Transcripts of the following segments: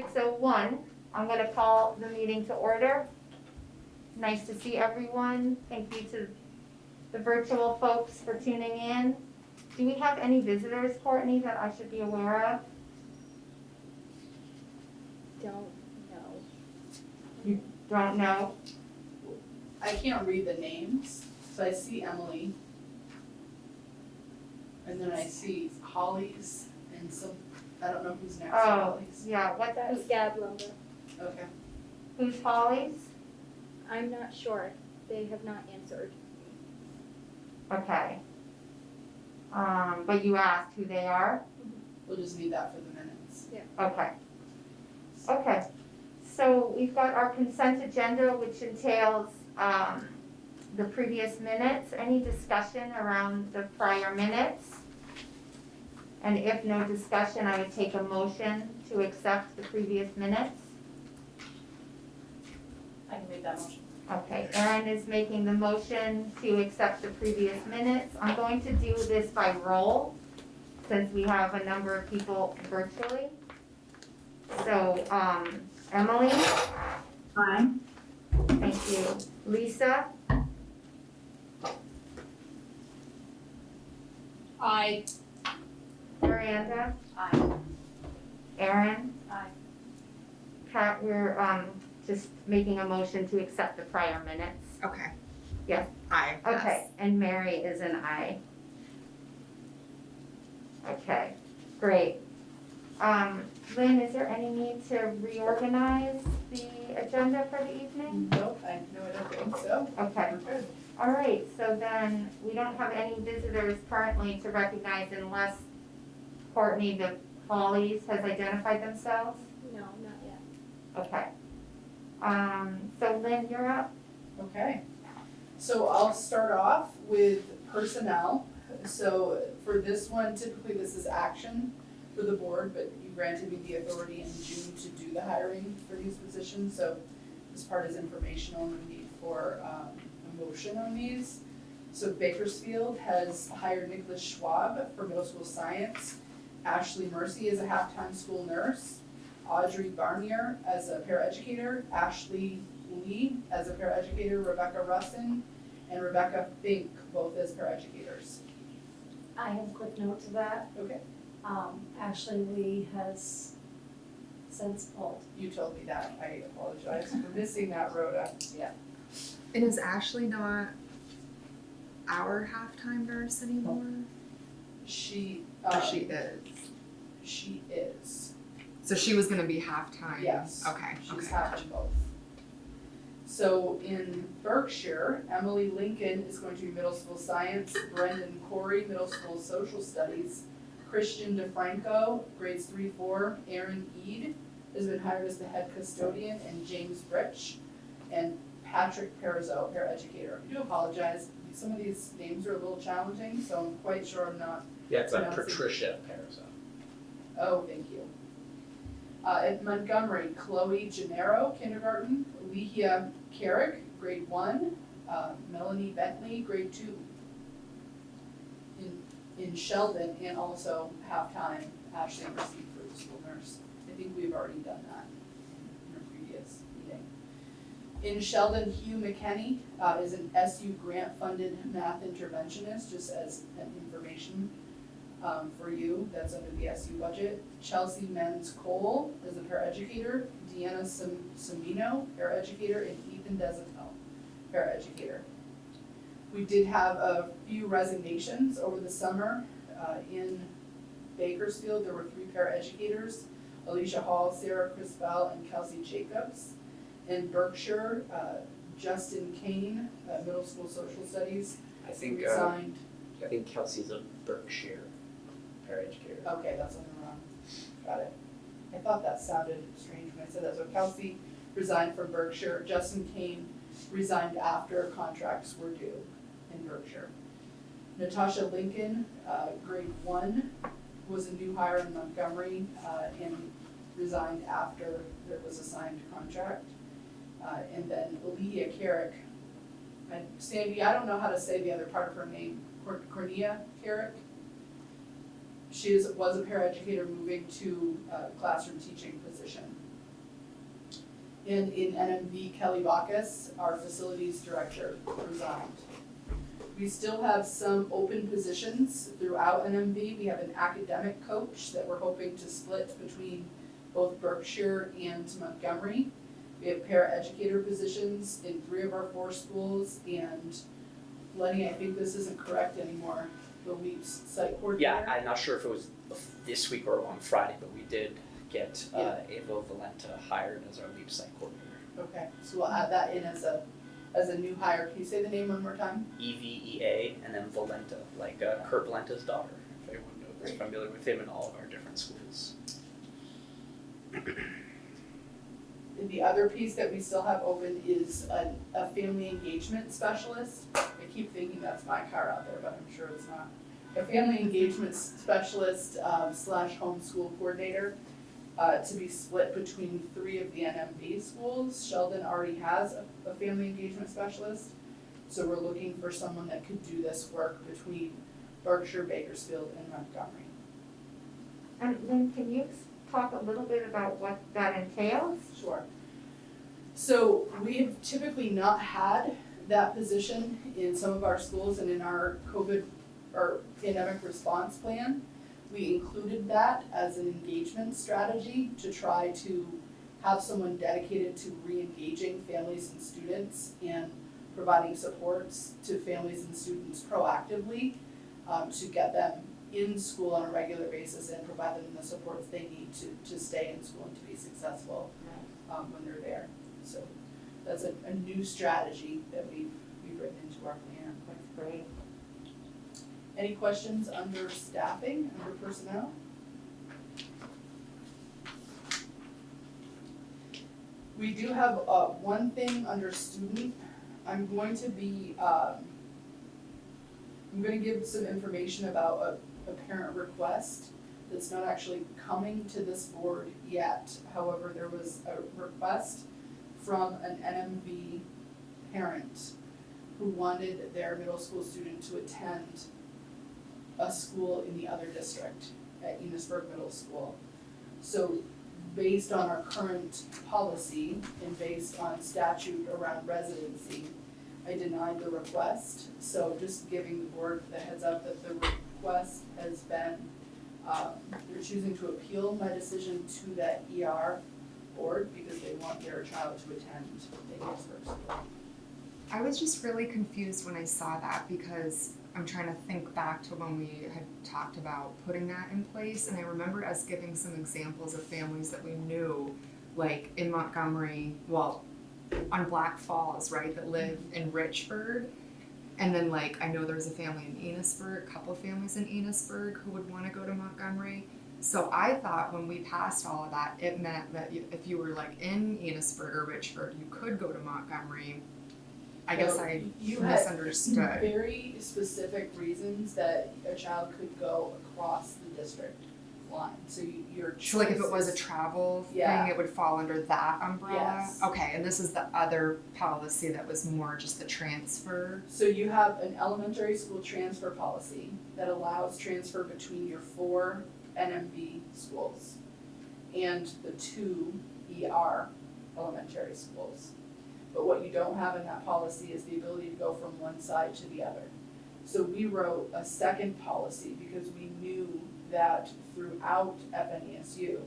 6:01. I'm going to call the meeting to order. Nice to see everyone. Thank you to the virtual folks for tuning in. Do we have any visitors, Courtney, that I should be aware of? Don't know. You don't know? I can't read the names, so I see Emily. And then I see Holly's and some, I don't know who's next to Oh, Holly's. yeah, That's Gab Lumber. Okay. who's Holly's? I'm not sure. They have not answered. Okay. But you asked who they are? We'll just need that for the minutes. Okay. Okay. So we've got our consent agenda, which entails the previous minutes. Any discussion around the prior minutes? And if no discussion, I would take a motion to accept the previous minutes. I can make that motion. Okay, Erin is making the motion to accept the previous minutes. I'm going to do this by roll, since we have a number of people virtually. So, Emily? Aye. Thank you. Lisa? Aye. Miranda? Aye. Erin? Aye. Pat, we're just making a motion to accept the prior minutes. Okay. Yes. Aye. Okay, and Mary is an aye. Okay, great. Lynn, is there any need to reorganize the agenda for the evening? Nope, I don't think so. Okay, We're good. all right, so then we don't have any visitors currently to recognize unless Courtney, the Hollies, has identified themselves? No, not yet. Okay. So Lynn, you're up. Okay. So I'll start off with personnel. So for this one, typically this is action for the board, but you granted me the authority in June to do the hiring for these positions. So this part is informational and we need for a motion on these. So Bakersfield has hired Nicholas Schwab for middle school science, Ashley Mercy as a half-time school nurse, Audrey Garnier as a paraeducator, Ashley Lee as a paraeducator, Rebecca Russin, and Rebecca Fink, both as paraeducators. I have a quick note to that. Okay. Ashley Lee has since pulled. You told me that. I apologize for missing that, Rhoda. Yeah. And is Ashley not our halftime nurse anymore? She, Or she is? she is. So she was gonna be halftime? Yes. Okay, She's okay. having both. So in Berkshire, Emily Lincoln is going to be middle school science, Brendan Corey, middle school social studies, Christian DeFranco, grades 3-4, Aaron Ead has been hired as the head custodian, and James Rich, and Patrick Perizzo, paraeducator. I do apologize, some of these names are a little challenging, so I'm quite sure I'm not. Yeah, it's like pronouncing- Patricia Perizzo. Oh, thank you. At Montgomery, Chloe Gennaro, kindergarten, Lehia Carrick, grade 1, Melanie Bentley, grade 2. In Sheldon, and also halftime, Ashley Mercy for the school nurse. I think we've already done that in a previous meeting. In Sheldon, Hugh McKenney is an SU grant-funded math interventionist, just as an information for you, that's under the SU budget. Chelsea Menz Cole is a paraeducator, Deanna Semino, paraeducator, and Ethan Desenthal, paraeducator. We did have a few resignations over the summer. In Bakersfield, there were 3 paraeducators, Alicia Hall, Sarah Crispell, and Kelsey Jacobs. In Berkshire, Justin Kane, middle school social studies, I think resigned. Kelsey's a Berkshire paraeducator. Okay, that's on the wrong. Got it. I thought that sounded strange when I said that. So Kelsey resigned from Berkshire. Justin Kane resigned after contracts were due in Berkshire. Natasha Lincoln, grade 1, was a new hire in Montgomery and resigned after there was a signed contract. And then Leah Carrick, and Sandy, I don't know how to say the other part of her name, Cornelia Carrick. She was a paraeducator moving to a classroom teaching position And in NMV, Kelly Bacchus, our facilities director, resigned. We still have some open positions throughout NMV. We have an academic coach that we're hoping to split between both Berkshire and Montgomery. We have paraeducator positions in 3 of our 4 schools, and Lenny, I think this isn't correct anymore, the LEAPS site coordinator. Yeah, I'm not sure if it was this week or on Friday, but we did get Nmvuusd hired as our LEAP site coordinator. Okay, so we'll add that in as a new hire. Can you say the name one more time? EVEA and then Valenta, like Kurt Valenta's daughter, if anyone knows, familiar with him in all of our different schools. And the other piece that we still have open is a family engagement specialist. I keep thinking that's my car out there, but I'm sure it's not. A family engagement specialist / homeschool coordinator to be split between 3 of the NMV schools. Sheldon already has a family engagement specialist, so we're looking for someone that could do this work between Berkshire, Bakersfield, and Montgomery. And Lynn, can you talk a little bit about what that entails? Sure. So we have typically not had that position in some of our schools, and in our COVID or pandemic response plan, we included that as an engagement strategy to try to have someone dedicated to re-engaging families and students and providing supports to families and students proactively to get them in school on a regular basis and provide them the supports they need to stay in school and to be successful when they're there. So that's a new strategy that we've written into our plan. That's great. Any questions under staffing, under personnel? We do have one thing under student. I'm going to give some information about a parent request that's not actually coming to this board yet. However, there was a request from an NMV parent who wanted their middle school student to attend a school in the other district at Enosburg Middle School. So based on our current policy and based on statute around residency, I denied the request. So just giving the board the heads up that the request has been, they're choosing to appeal my decision to that ER board because they want their child to attend the Enosburg school. I was just really confused when I saw that because I'm trying to think back to when we had talked about putting that in place, and I remember us giving some examples of families that we knew, like in Montgomery, well, on Black Falls, right, that live in Richford, and then like I know there's a family in Enosburg, a couple of families in Enosburg who would want to go to Montgomery. So I thought when we passed all of that, it meant that if you were like in Enosburg or Richford, you could go to Montgomery. I guess So I you had misunderstood. very specific reasons that a child could go across the district line. So your choice So like if it was a is- travel Yeah. thing, it would fall under that umbrella? Yes. Okay, and this is the other policy that was more just the transfer? So you have an elementary school transfer policy that allows transfer between your 4 NMV schools and the 2 ER elementary schools. But what you don't have in that policy is the ability to go from one side to the other. So we wrote a second policy because we knew that throughout FNESU,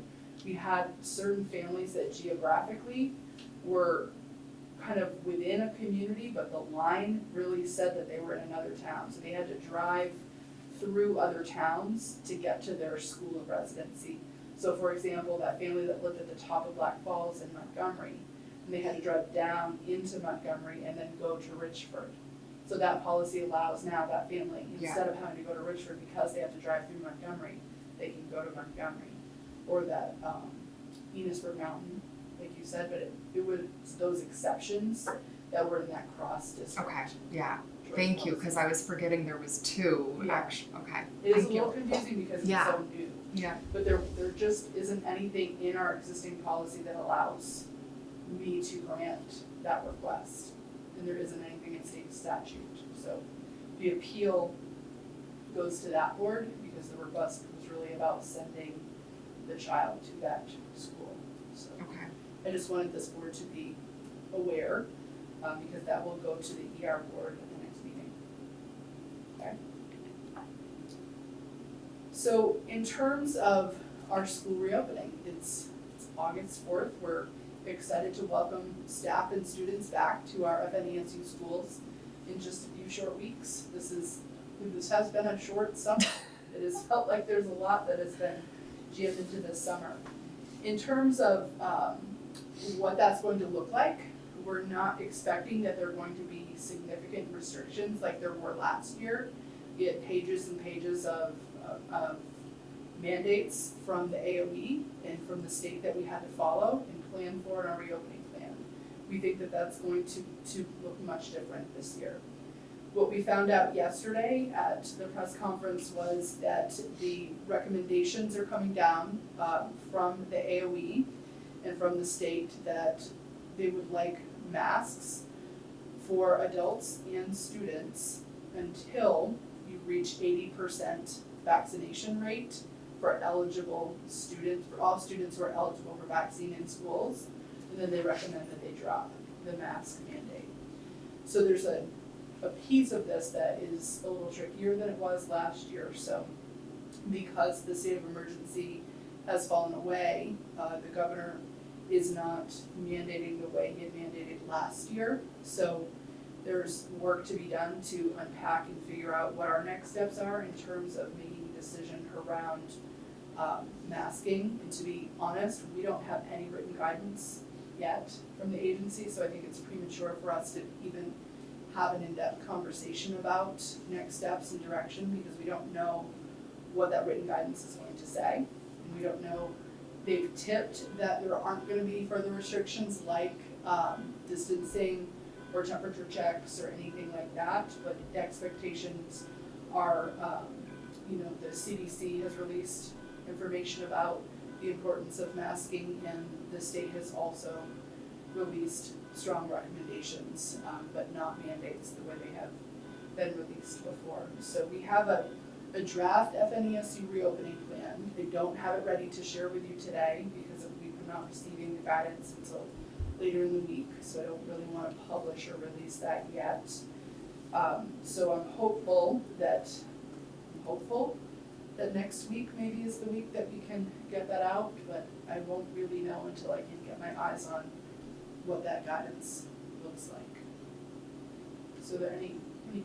we had certain families that geographically were kind of within a community, but the line really said that they were in another town. So they had to drive through other towns to get to their school of residency. So for example, that family that lived at the top of Black Falls in Montgomery, and they had to drive down into Montgomery and then go to Richford. So that policy allows now that family, instead of having to go to Richford because they have to drive through Montgomery, they can go to Montgomery. Or that Enosburg Mountain, like you said, but it was those exceptions that were in that cross district. Okay, yeah, choice thank you, policy. because I was forgetting there was 2 Yeah. actually, okay, It is a thank you. little confusing because it's Yeah. so new. Yeah, But there just isn't anything in our existing policy that allows me to grant that request. And there isn't anything in state statute. So the appeal goes to that board because the request was really about sending the child to that school. So okay. I just wanted this board to be aware, because that will go to the ER board at the next meeting. Okay? So in terms of our school reopening, it's August 4th. We're excited to welcome staff and students back to our FNESU schools in just a few short weeks. This has been a short summer. It has felt like there's a lot that has been jammed into this summer. In terms of what that's going to look like, we're not expecting that there are going to be significant restrictions like there were last year. We had pages and pages of mandates from the AOE and from the state that we had to follow and plan for in our reopening plan. We think that that's going to look much different this year. What we found out yesterday at the press conference was that the recommendations are coming down from the AOE and from the state that they would like masks for adults and students until you reach 80% vaccination rate for eligible students, for all students who are eligible for vaccine in schools, and then they recommend that they drop the mask mandate. So there's a piece of this that is a little trickier than it was last year. So because the state of emergency has fallen away, the governor is not mandating the way he had mandated last year. So there's work to be done to unpack and figure out what our next steps are in terms of making a decision around masking. And to be honest, we don't have any written guidance yet from the agency, so I think it's premature for us to even have an in-depth conversation about next steps and direction, because we don't know what that written guidance is going to say. And we don't know, they've tipped that there aren't gonna be further restrictions like distancing or temperature checks or anything like that, but expectations are, the CDC has released information about the importance of masking, and the state has also released strong recommendations, but not mandates the way they have been released before. So we have a draft FNESU reopening plan. They don't have it ready to share with you today because we're not receiving the guidance until later in the week, so I don't really want to publish or release that yet. So I'm hopeful that next week maybe is the week that we can get that out, but I won't really know until I can get my eyes on what that guidance looks like. So are there any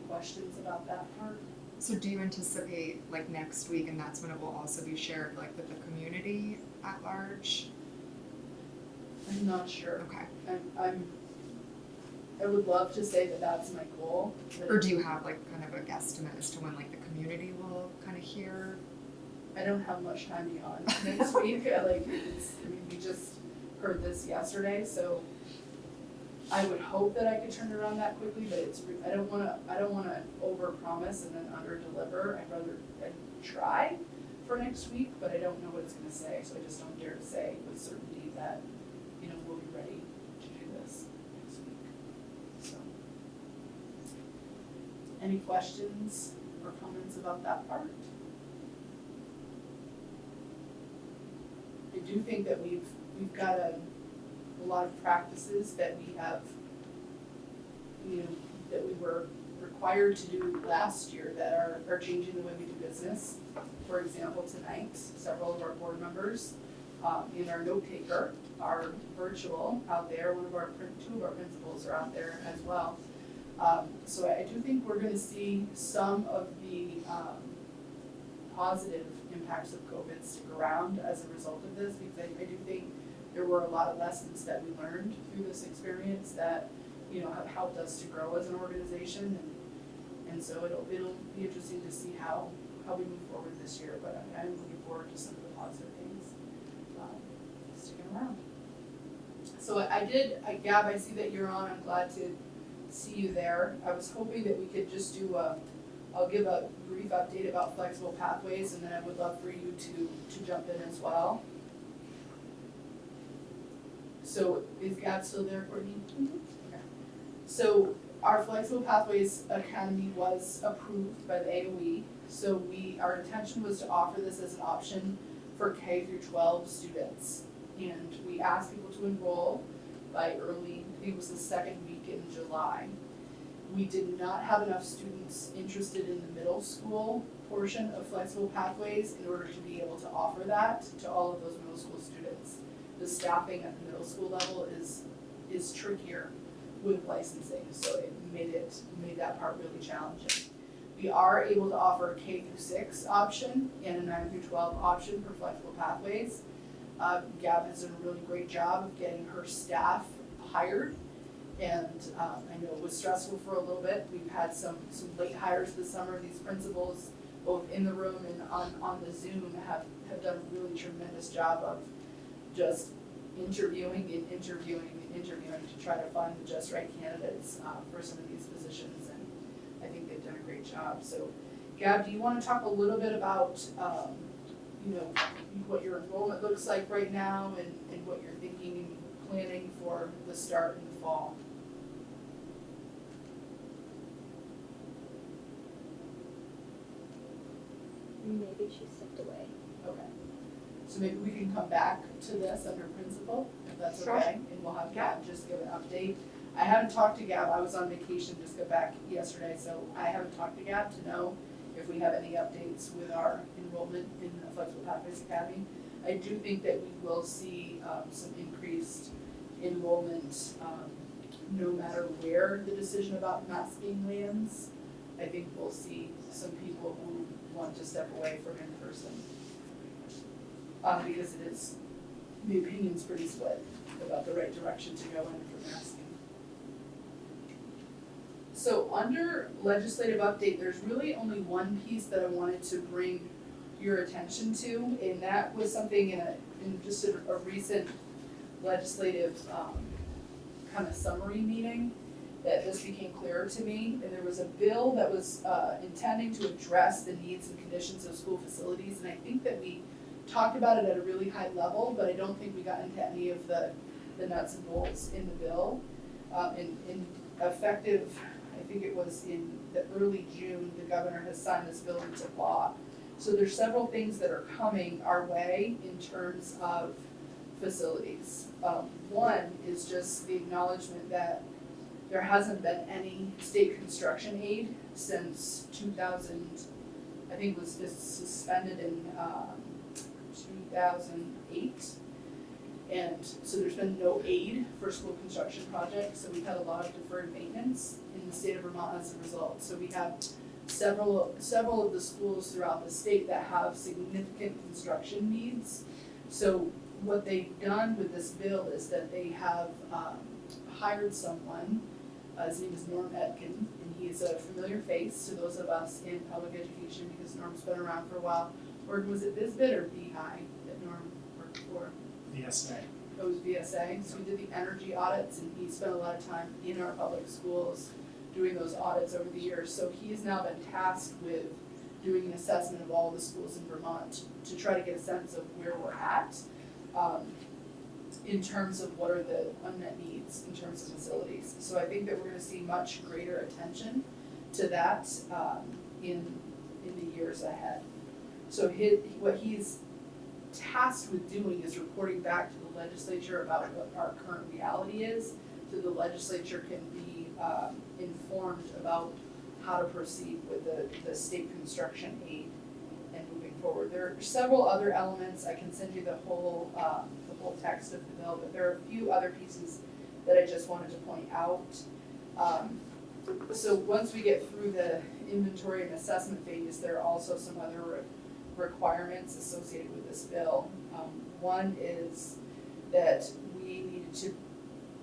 questions about that part? So do you anticipate like next week, and that's when it will also be shared like with the community at large? I'm not sure. Okay. I would love to say that that's my goal. But Or do you have like kind of a guesstimate as to when like the community will kind of hear? I don't have much time beyond next week. We just heard this yesterday, so I would hope that I could turn it around that quickly, but I don't wanna overpromise and then underdeliver. I'd try for next week, but I don't know what it's gonna say, so I just don't dare to say with certainty that, we'll be ready to do this next week. So, any questions or comments about that part? I do think that we've got a lot of practices that we have, that we were required to do last year that are changing the way we do business. For example, tonight, several of our board members and our note taker are virtual out there. Two of our principals are out there as well. So I do think we're gonna see some of the positive impacts of COVID stick around as a result of this, because I do think there were a lot of lessons that we learned through this experience that, have helped us to grow as an organization, and so it'll be interesting to see how we move forward this year, but I'm looking forward to some of the positive things sticking around. So Gab, I see that you're on. I'm glad to see you there. I was hoping that we could just do I'll give a brief update about flexible pathways, and then I would love for you to jump in as well. So is Gab still there, Courtney? Mm-hmm. Okay. So our Flexible Pathways Academy was approved by the AOE. So our intention was to offer this as an option for K through 12 students. and we asked people to enroll by early, I think it was the second week in July. We did not have enough students interested in the middle school portion of flexible pathways in order to be able to offer that to all of those middle school students. The staffing at the middle school level is trickier with licensing, so it made that part really challenging. We are able to offer a K through 6 option and a 9 through 12 option for flexible pathways. Gab has done a really great job of getting her staff hired, and I know it was stressful for a little bit. We've had some late hires this summer. These principals, both in the room and on the Zoom, have done a really tremendous job of just interviewing to try to find the just right candidates for some of these positions, and I think they've done a great job. So, Gab, do you want to talk a little bit about what your enrollment looks like right now and what you're thinking and planning for the start in the fall? Maybe she stepped away. Okay. So maybe we can come back to this under principal, if that's Sure. okay, and we'll have Gab just give an update. I haven't talked to Gab, I was on vacation, just got back yesterday, so I haven't talked to Gab to know if we have any updates with our enrollment in the Flexible Pathways Academy. I do think that we will see some increased enrollment, no matter where the decision about masking lands. I think we'll see some people who want to step away from in-person. Because it is, the opinion's pretty split about the right direction to go in for masking. So under legislative update, there's really only one piece that I wanted to bring your attention to, and that was something in just a recent legislative kind of summary meeting that this became clearer to me. And there was a bill that was intending to address the needs and conditions of school facilities, and I think that we talked about it at a really high level, but I don't think we got into any of the nuts and bolts in the bill. In effective, I think it was in the early June, the governor has signed this bill into law. So there's several things that are coming our way in terms of facilities. One is just the acknowledgement that there hasn't been any state construction aid since 2000, I think it was just suspended in 2008. And so there's been no aid for school construction projects, so we've had a lot of deferred maintenance in the state of Vermont as a result. So we have several of the schools throughout the state that have significant construction needs. So what they've done with this bill is that they have hired someone, his name is Norm Edkin, and he is a familiar face to those of us in public education because Norm's been around for a while. Or was it BizBit or BHI that Norm worked for? VSA. It was VSA, so we did the energy audits, and he spent a lot of time in our public schools doing those audits over the years. So he's now been tasked with doing an assessment of all the schools in Vermont to try to get a sense of where we're at in terms of what are the unmet needs in terms of facilities. So I think that we're gonna see much greater attention to that in the years ahead. So what he's tasked with doing is reporting back to the legislature about what our current reality is, so the legislature can be informed about how to proceed with the state construction aid and moving forward. There are several other elements. I can send you the whole text of the bill, but there are a few other pieces that I just wanted to point out. So once we get through the inventory and assessment phase, there are also some other requirements associated with this bill. One is that we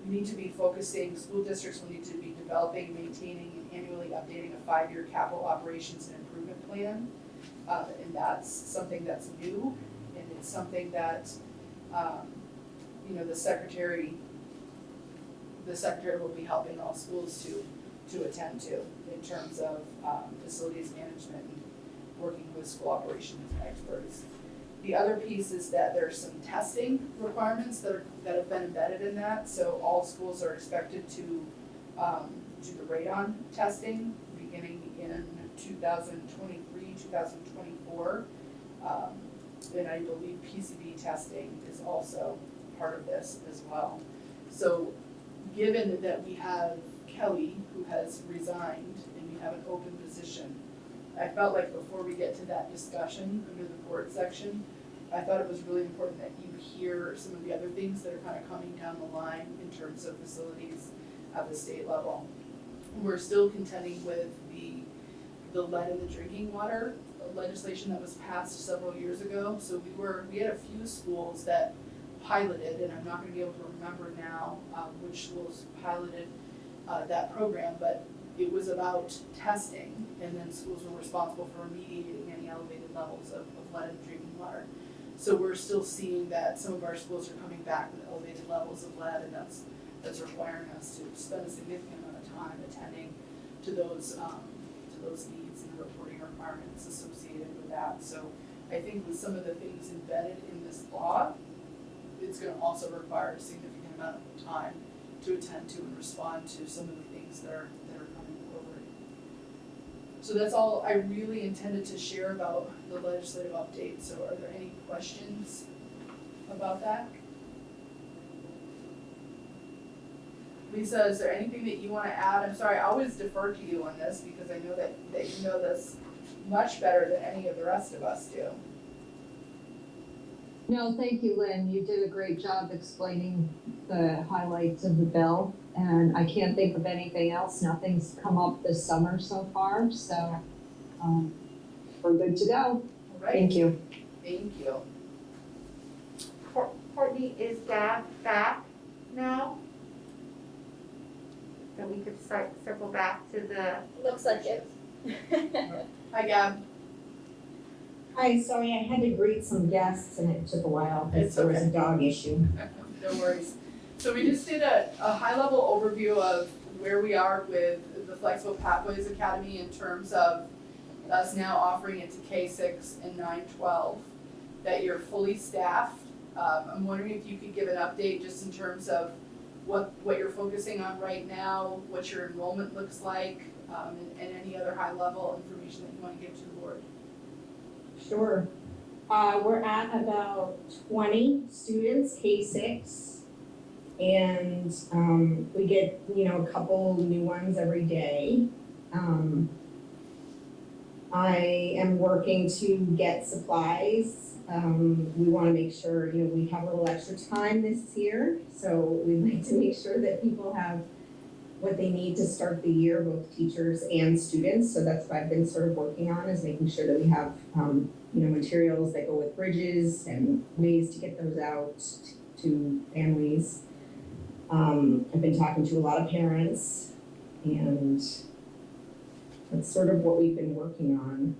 need to be focusing, school districts will need to be developing, maintaining, and annually updating a 5-year capital operations and improvement plan. And that's something that's new, and it's something that, the secretary will be helping all schools to attend to in terms of facilities management and working with school operations experts. The other piece is that there's some testing requirements that have been embedded in that. So all schools are expected to do the radon testing beginning in 2023, 2024. And I believe PCB testing is also part of this as well. So given that we have Kelly, who has resigned, and we have an open position, I felt like before we get to that discussion under the board section, I thought it was really important that you hear some of the other things that are kind of coming down the line in terms of facilities at the state level. We're still contending with the lead in the drinking water legislation that was passed several years ago. So we had a few schools that piloted, and I'm not gonna be able to remember now which schools piloted that program, but it was about testing, and then schools were responsible for remediating any elevated levels of lead in drinking water. So we're still seeing that some of our schools are coming back with elevated levels of lead, and that's requiring us to spend a significant amount of time attending to those needs and the reporting requirements associated with that. So I think with some of the things embedded in this law, it's gonna also require a significant amount of time to attend to and respond to some of the things that are coming forward. So that's all I really intended to share about the legislative update. So are there any questions about that? Lisa, is there anything that you wanna add? I'm sorry, I always defer to you on this because I know that you know this much better than any of the rest of us do. No, thank you, Lynn. You did a great job explaining the highlights of the bill. And I can't think of anything else. Nothing's come up this summer so far, so we're good to go. All right, Thank you. thank you. Courtney, is Gab back now? So we could circle back to the, Looks like it. Hi, Gab. Hi, sorry, I had to greet some guests and it took a while because It's there was okay. a dog issue. No worries. So we just did a high-level overview of where we are with the Flexible Pathways Academy in terms of us now offering it to K-6 and 9-12, that you're fully staffed. I'm wondering if you could give an update just in terms of what you're focusing on right now, what your enrollment looks like, and any other high-level information that you want to give to the board. Sure. We're at about 20 students, K-6. And we get, a couple new ones every day. I am working to get supplies. We wanna make sure, we have a little extra time this year. So we'd like to make sure that people have what they need to start the year, both teachers and students. So that's what I've been sort of working on, is making sure that we have, materials that go with bridges and ways to get those out to families. I've been talking to a lot of parents, and that's sort of what we've been working on.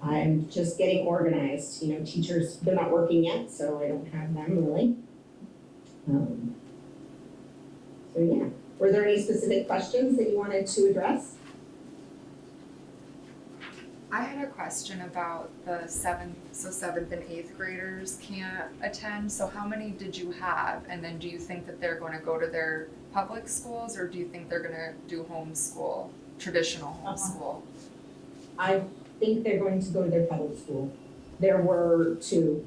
I'm just getting organized, teachers, they're not working yet, so I don't have them really. So yeah, were there any specific questions that you wanted to address? I had a question about the seventh and eighth graders can't attend. So how many did you have? And then do you think that they're going to go to their public schools, or do you think they're going to do homeschool, traditional homeschool? I think they're going to go to their public school. There were 2.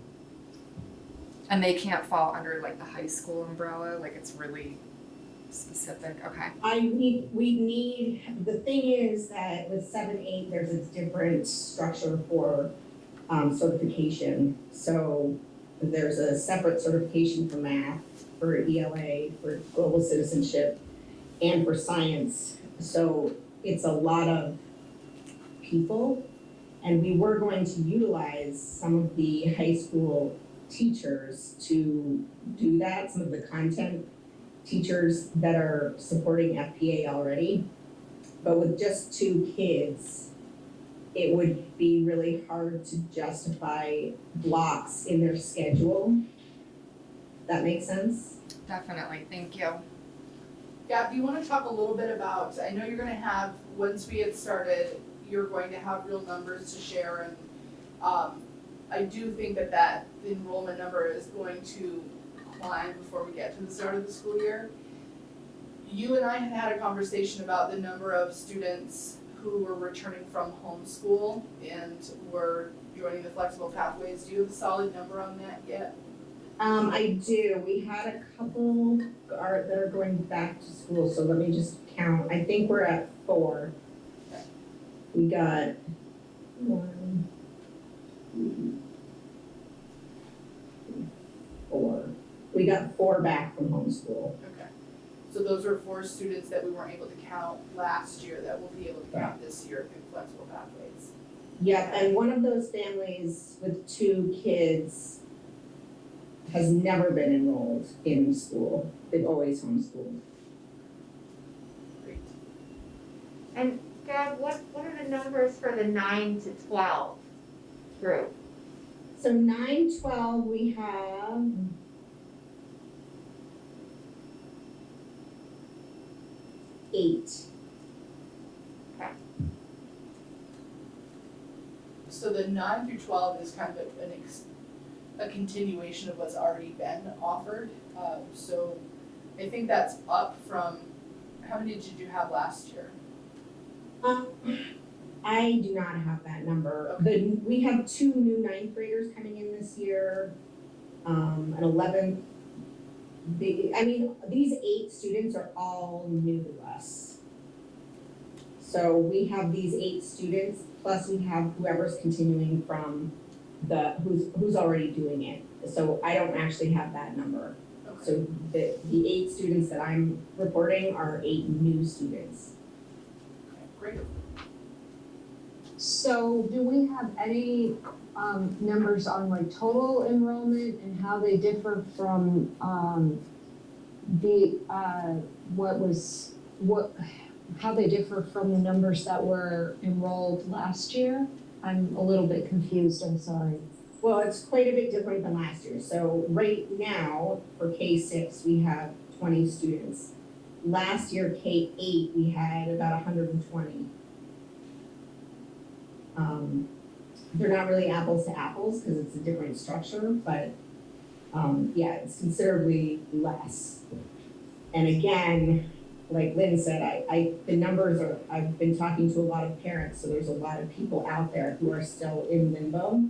And they can't fall under like the high school umbrella, like it's really specific, okay. The thing is that with 7, 8, there's a different structure for certification. So there's a separate certification for math, for ELA, for global citizenship, and for science. So it's a lot of people, and we were going to utilize some of the high school teachers to do that, some of the content teachers that are supporting FPA already. But with just 2 kids, it would be really hard to justify blocks in their schedule. That makes sense? Definitely, thank you. Gab, do you want to talk a little bit about, I know you're going to have, once we get started, you're going to have real numbers to share, and I do think that the enrollment number is going to climb before we get to the start of the school year. You and I had a conversation about the number of students who were returning from homeschool and were joining the Flexible Pathways. Do you have a solid number on that yet? I do, we had a couple that are going back to school, so let me just count, I think we're at 4. We got 1, 2, 3, 4. We got 4 back from homeschool. Okay. So those are 4 students that we weren't able to count last year that we'll be able to count this year through flexible pathways. Yep, and one of those families with 2 kids has never been enrolled in school. They've always homeschooled. Great. And Deb, what are the numbers for the 9 to 12 group? So 9-12, we have eight. So the 9 through 12 is kind of a continuation of what's already been offered. So I think that's up from, how many did you have last year? I do not have that number. We have 2 new 9th graders coming in this year, an 11th. These 8 students are all new to us. So we have these 8 students, plus we have whoever's continuing from who's already doing it. So I don't actually have that number. Okay. So the 8 students that I'm reporting are 8 new students. Great. So do we have any numbers on like total enrollment and how they differ from how they differ from the numbers that were enrolled last year? I'm a little bit confused, I'm sorry. Well, it's quite a bit different than last year. So right now, for K-6, we have 20 students. Last year, K-8, we had about 120. They're not really apples to apples because it's a different structure, but yeah, it's considerably less. And again, like Lynn said, the numbers are, I've been talking to a lot of parents, so there's a lot of people out there who are still in limbo.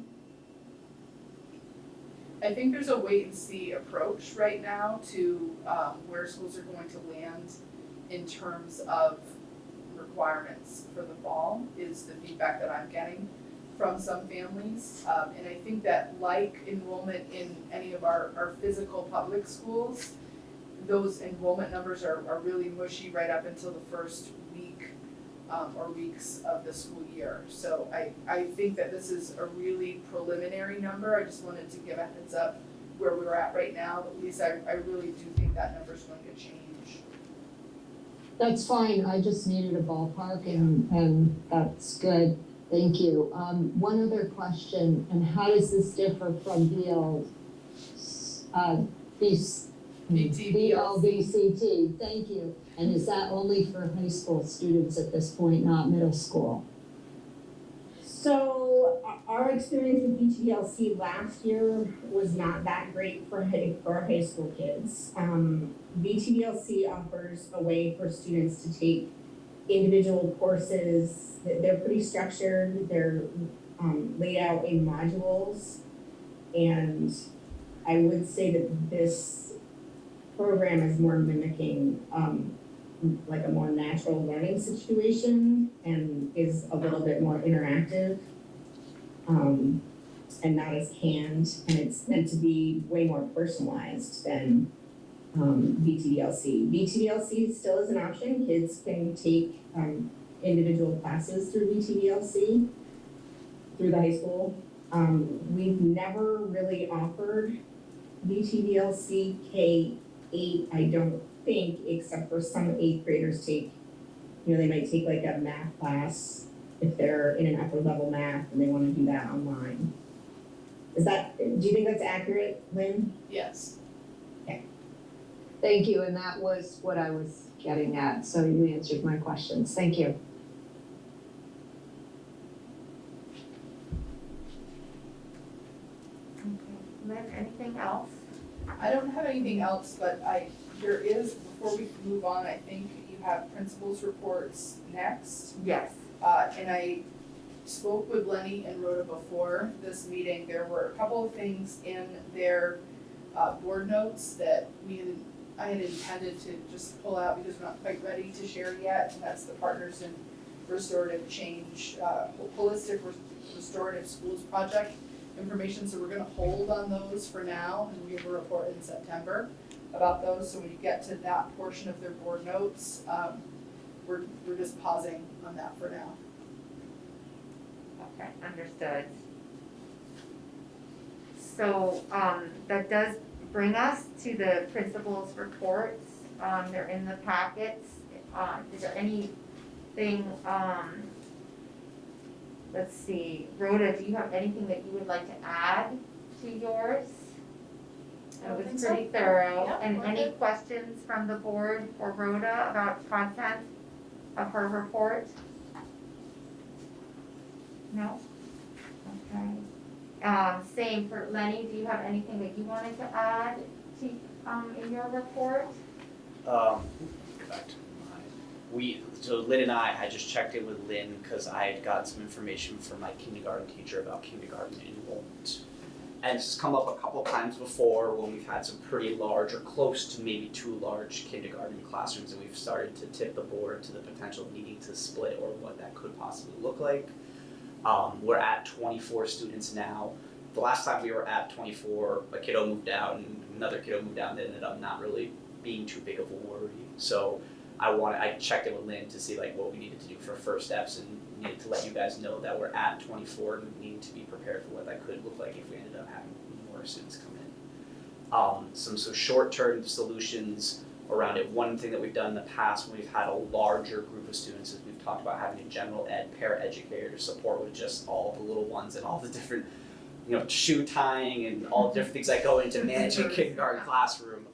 I think there's a wait and see approach right now to where schools are going to land in terms of requirements for the fall, is the feedback that I'm getting from some families. And I think that like enrollment in any of our physical public schools, those enrollment numbers are really mushy right up until the first week or weeks of the school year. So I think that this is a really preliminary number. I just wanted to give a heads up where we're at right now. At least I really do think that number's going to change. That's fine, I just needed a ballpark and that's good, thank you. One other question, and how does this differ from BLVCT? Thank you. And is that only for high school students at this point, not middle school? So our experience with BTLC last year was not that great for high school kids. BTLC offers a way for students to take individual courses. They're pretty structured. They're laid out in modules. And I would say that this program is more mimicking like a more natural learning situation and is a little bit more interactive and not as canned, and it's meant to be way more personalized than BTDLC. BTDLC still is an option. Kids can take individual classes through BTDLC through the high school. We've never really offered BTDLC K-8, I don't think, except for some 8th graders take, they might take like a math class if they're in an upper level math and they want to do that online. Do you think that's accurate, Lynn? Yes. Thank you, and that was what I was getting at, so you answered my questions, thank you. Lynn, anything else? I don't have anything else, but there is, before we move on, I think you have principals reports next. Yes. And I spoke with Lenny and Rhoda before this meeting. There were a couple of things in their board notes that I had intended to just pull out because we're not quite ready to share yet, and that's the Partners in Restorative Change, Holistic Restorative Schools Project information, so we're gonna hold on those for now, and we have a report in September about those, so when you get to that portion of their board notes, we're just pausing on that for now. Okay, understood. So, that does bring us to the principal's reports. They're in the packets. Is there anything, let's see, Rhoda, do you have anything that you would like to add to yours? I don't It was think so. pretty thorough. Yeah, And we're any good. questions from the board for Rhoda about content of her report? No? Okay. Same for Lenny, do you have anything that you wanted to add to, in your report? Go back to mine. So Lynn and I just checked in with Lynn because I had got some information from my kindergarten teacher about kindergarten enrollment. And this has come up a couple of times before when we've had some pretty large or close to maybe too large kindergarten classrooms, and we've started to tip the board to the potential of needing to split or what that could possibly look like. We're at 24 students now. The last time we were at 24, a kiddo moved out and another kiddo moved out, and it ended up not really being too big of a worry. So I checked in with Lynn to see like what we needed to do for first steps, and needed to let you guys know that we're at 24 and needing to be prepared for what that could look like if we ended up having more students come in. Some short-term solutions around it. One thing that we've done in the past when we've had a larger group of students is we've talked about having a general ed paraeducator to support with just all the little ones and all the different, shoe tying and all the different things that go into managing a kindergarten classroom.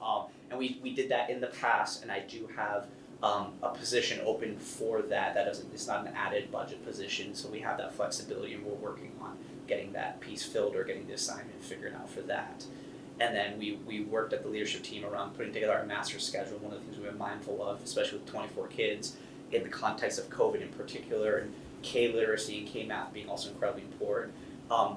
And we did that in the past, and I do have a position open for that. It's not an added budget position, so we have that flexibility, and we're working on getting that piece filled or getting the assignment figured out for that. And then we worked at the leadership team around putting together our master schedule. One of the things we've been mindful of, especially with 24 kids, in the context of COVID in particular, and K-literacy and K-math being also incredibly important,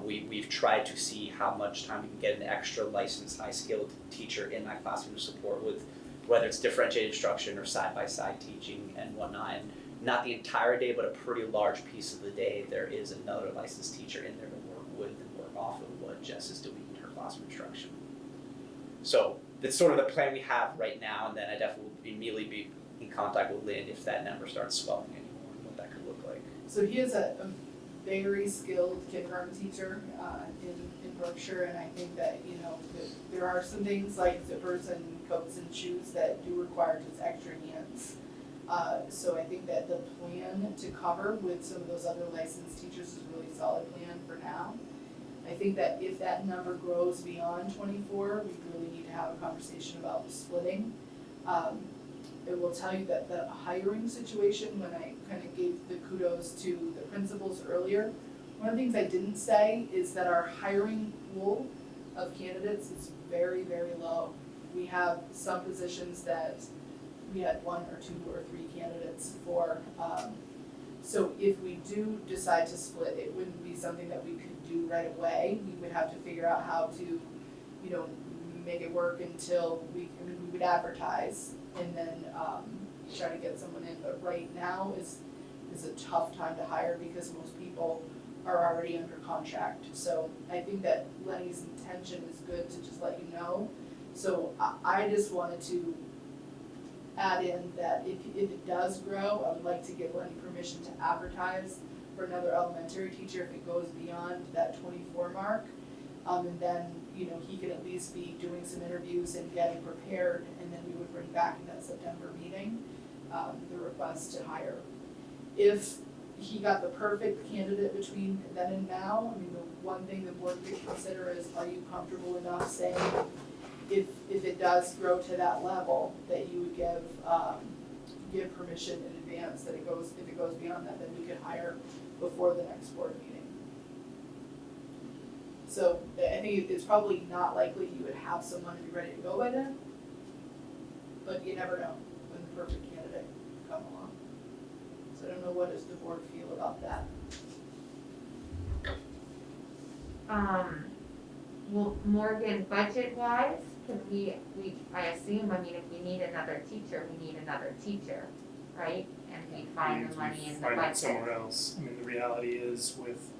we've tried to see how much time we can get an extra licensed, high-skilled teacher in that classroom to support with, whether it's differentiated instruction or side-by-side teaching and whatnot. And not the entire day, but a pretty large piece of the day, there is another licensed teacher in there to work with and work off of what Jess is doing in her classroom instruction. So that's sort of the plan we have right now, and then I definitely will immediately be in contact with Lynn if that number starts swelling anymore and what that could look like. So he is a very skilled kindergarten teacher in Berkshire, and I think that, that there are some things like zippers and coats and shoes that do require just extra hands. So I think that the plan to cover with some of those other licensed teachers is a really solid plan for now. I think that if that number grows beyond 24, we really need to have a conversation about splitting. I will tell you that the hiring situation, when I kind of gave the kudos to the principals earlier, one of the things I didn't say is that our hiring pool of candidates is very, very low. We have some positions that we had 1 or 2 or 3 candidates for. So if we do decide to split, it wouldn't be something that we could do right away. We would have to figure out how to, make it work until we would advertise and then try to get someone in. But right now is a tough time to hire because most people are already under contract. So I think that Lenny's intention is good to just let you know. So I just wanted to add in that if it does grow, I would like to give Lenny permission to advertise for another elementary teacher if it goes beyond that 24 mark. And then, he could at least be doing some interviews and getting prepared, and then we would bring back in that September meeting, the request to hire. If he got the perfect candidate between then and now, the one thing the board could consider is, are you comfortable enough saying if it does grow to that level, that you would give permission in advance that if it goes beyond that, then we could hire before the next board meeting. So I think it's probably not likely you would have someone to be ready to go by then, but you never know when the perfect candidate could come along. So I don't know, what does the board feel about that? Well, Morgan, budget-wise, can I assume, I mean, if we need another teacher, we need another teacher, right? And we find the money in the Find it budget. somewhere else. I mean, the reality is with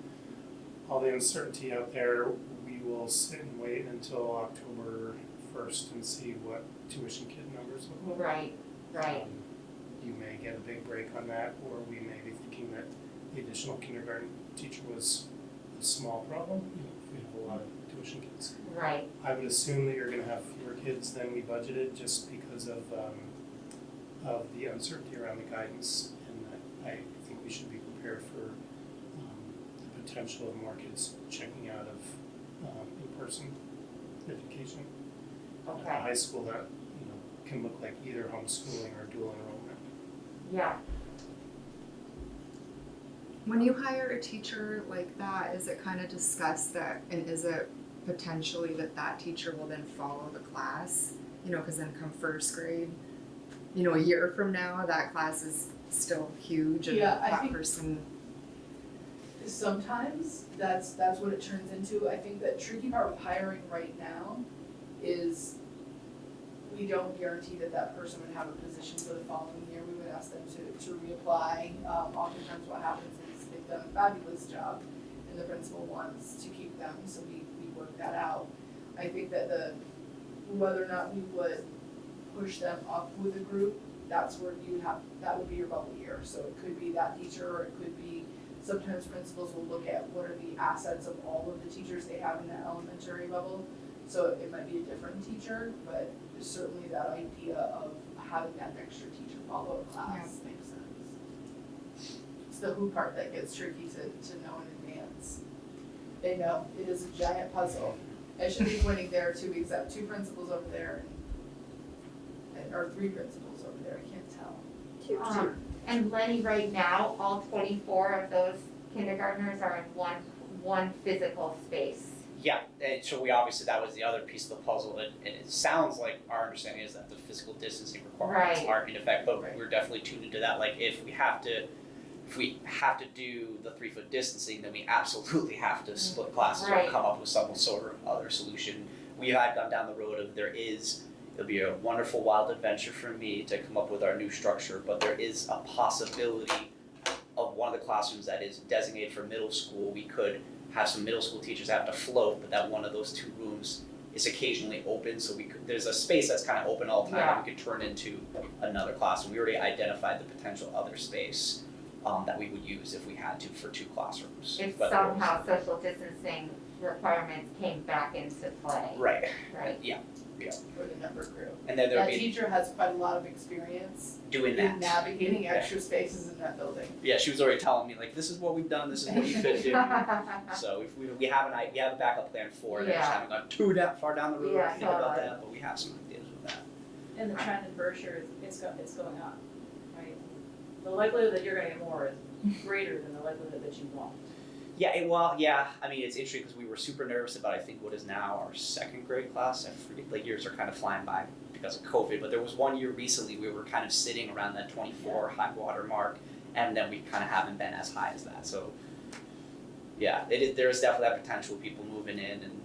all the uncertainty out there, we will sit and wait until October 1st and see what tuition kit numbers look like. Right. You may get a big break on that, or we may be thinking that the additional kindergarten teacher was a small problem, if we have a lot of tuition kits. Right, I would assume that you're gonna have fewer kids than we budgeted just because of the uncertainty around the guidance, and that I think we should be prepared for the potential of more kids checking out of in-person education. At the okay, high school, that, can look like either homeschooling or dual enrollment. yeah. When you hire a teacher like that, is it kind of discussed that, and is it potentially that teacher will then follow the class? Because then come first grade, a year from now, that class is still huge and Yeah, I that think- person, Sometimes that's what it turns into. I think the tricky part with hiring right now is we don't guarantee that person would have a position for the following year. We would ask them to reapply. Oftentimes what happens is they've done a fabulous job and the principal wants to keep them, so we work that out. I think that whether or not we would push them up with a group, that's where that would be your bubble year. So it could be that teacher, or it could be, sometimes principals will look at what are the assets of all of the teachers they have in that elementary level. So it might be a different teacher, but certainly that idea of having that extra teacher follow a class makes sense. It's the who part that gets tricky to know in advance. They know, it is a giant puzzle. I should be pointing there too, because I have 2 principals over there or 3 principals over there, I can't tell. And Lenny, right now, all 24 of those kindergartners are in one physical space. Yeah, and so we obviously, that was the other piece of the puzzle, and it sounds like our understanding is that the physical distancing requirements Right. aren't in effect, but Right. we're definitely tuned into that, like if we have to do the 3-foot distancing, then we absolutely have to split classes or Right. come up with some sort of other solution. We had gone down the road of it'll be a wonderful wild adventure for me to come up with our new structure, but there is a possibility of one of the classrooms that is designated for middle school. We could have some middle school teachers have to float, but that one of those 2 rooms is occasionally open, so there's a space that's kind of open all the time that we could turn into another classroom. We already identified the potential other space that we would use if we had to for 2 classrooms. If But somehow social distancing requirements came back into play, right, right? For the number group. and then there'll That be teacher has quite a lot of experience doing in that. navigating extra spaces in that building. Yeah, she was already telling me like, this is what we've done, this is what you could do. So if we have we have a backup plan for it, I just Yeah. haven't gone too far down the road Yeah, thinking about totally. that, but we have some ideas with that. And the trend in Berkshire is it's going up, right? The likelihood that you're gonna get more is greater than the likelihood that you won't. Yeah, I mean, it's interesting because we were super nervous about, I think, what is now our 2nd grade class. I forget, like, years are kind of flying by because of COVID, but there was one year recently we were kind of sitting around that 24 high water mark, and then we kind of haven't been as high as that. So, yeah, there is definitely that potential of people moving in, and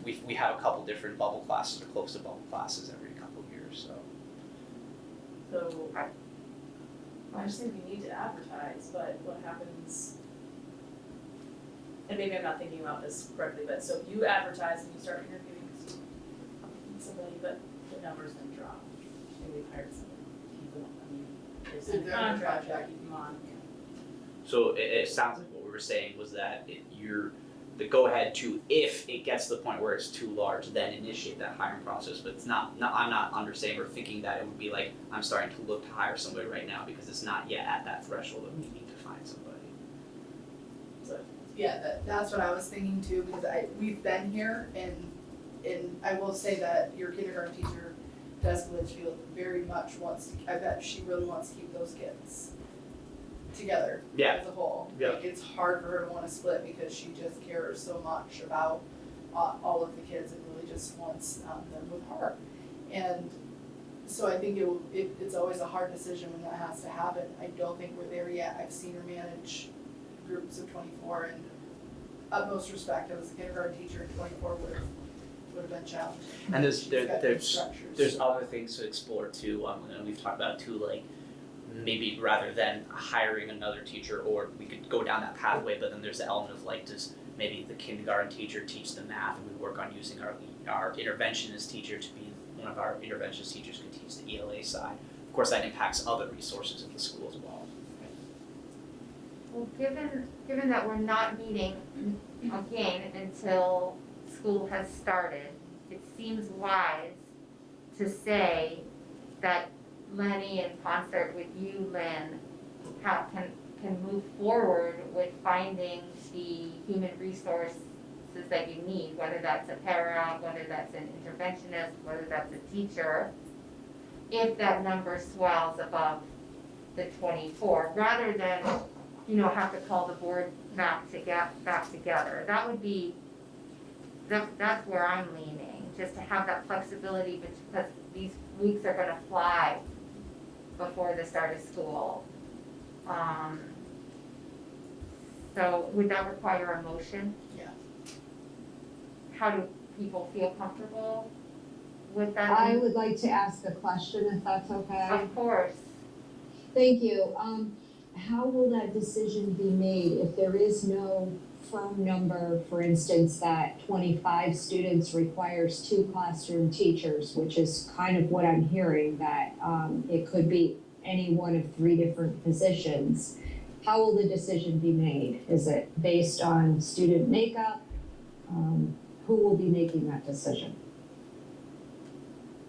we have a couple different bubble classes or close to bubble classes every couple of years, so. So I just think we need to advertise, but what happens, and maybe I'm not thinking about this correctly, but so if you advertise and you start interviewing somebody, but the numbers then drop, and we've hired somebody, keep them, I mean, they signed a They're under contract, contract. keep them on. So it sounds like what we were saying was that the go-ahead to, if it gets to the point where it's too large, then initiate that hiring process. But it's not I'm not understanding or thinking that it would be like, I'm starting to look to hire somebody right now because it's not yet at that threshold of needing to find somebody. Yeah, that's what I was thinking too, because we've been here and I will say that your kindergarten teacher, Jessica Litchfield, very much I bet she really wants to keep those kids together as a whole. Yeah. Like, it's hard for her to wanna split because she just cares so much about all of the kids and really just wants them with her. And so I think it's always a hard decision when that has to happen. I don't think we're there yet. I've seen her manage groups of 24, and utmost respect, I was a kindergarten teacher in 24 would have been challenging. And She's got good structures. there's other things to explore too, and we've talked about it too, like maybe rather than hiring another teacher, or we could go down that pathway, but then there's the element of like, does maybe the kindergarten teacher teach the math, and we work on using our interventionist teacher to be one of our interventionist teachers could teach the ELA side. Of course, that impacts other resources in the school as well. Well, given that we're not meeting again until school has started, it seems wise to say that Lenny, in concert with you, Lynn, can move forward with finding the human resources that you need, whether that's a para, whether that's an interventionist, whether that's a teacher, if that number swells above the 24, rather than, have to call the board back together. That would be, that's where I'm leaning, just to have that flexibility, because these weeks are gonna fly before the start of school. So would that require a motion? Yeah. How do people feel comfortable with that? I would like to ask a question, if that's okay. Of course. Thank you. How will that decision be made if there is no firm number, for instance, that 25 students requires 2 classroom teachers, which is kind of what I'm hearing, that it could be any one of 3 different positions. How will the decision be made? Is it based on student makeup? Who will be making that decision?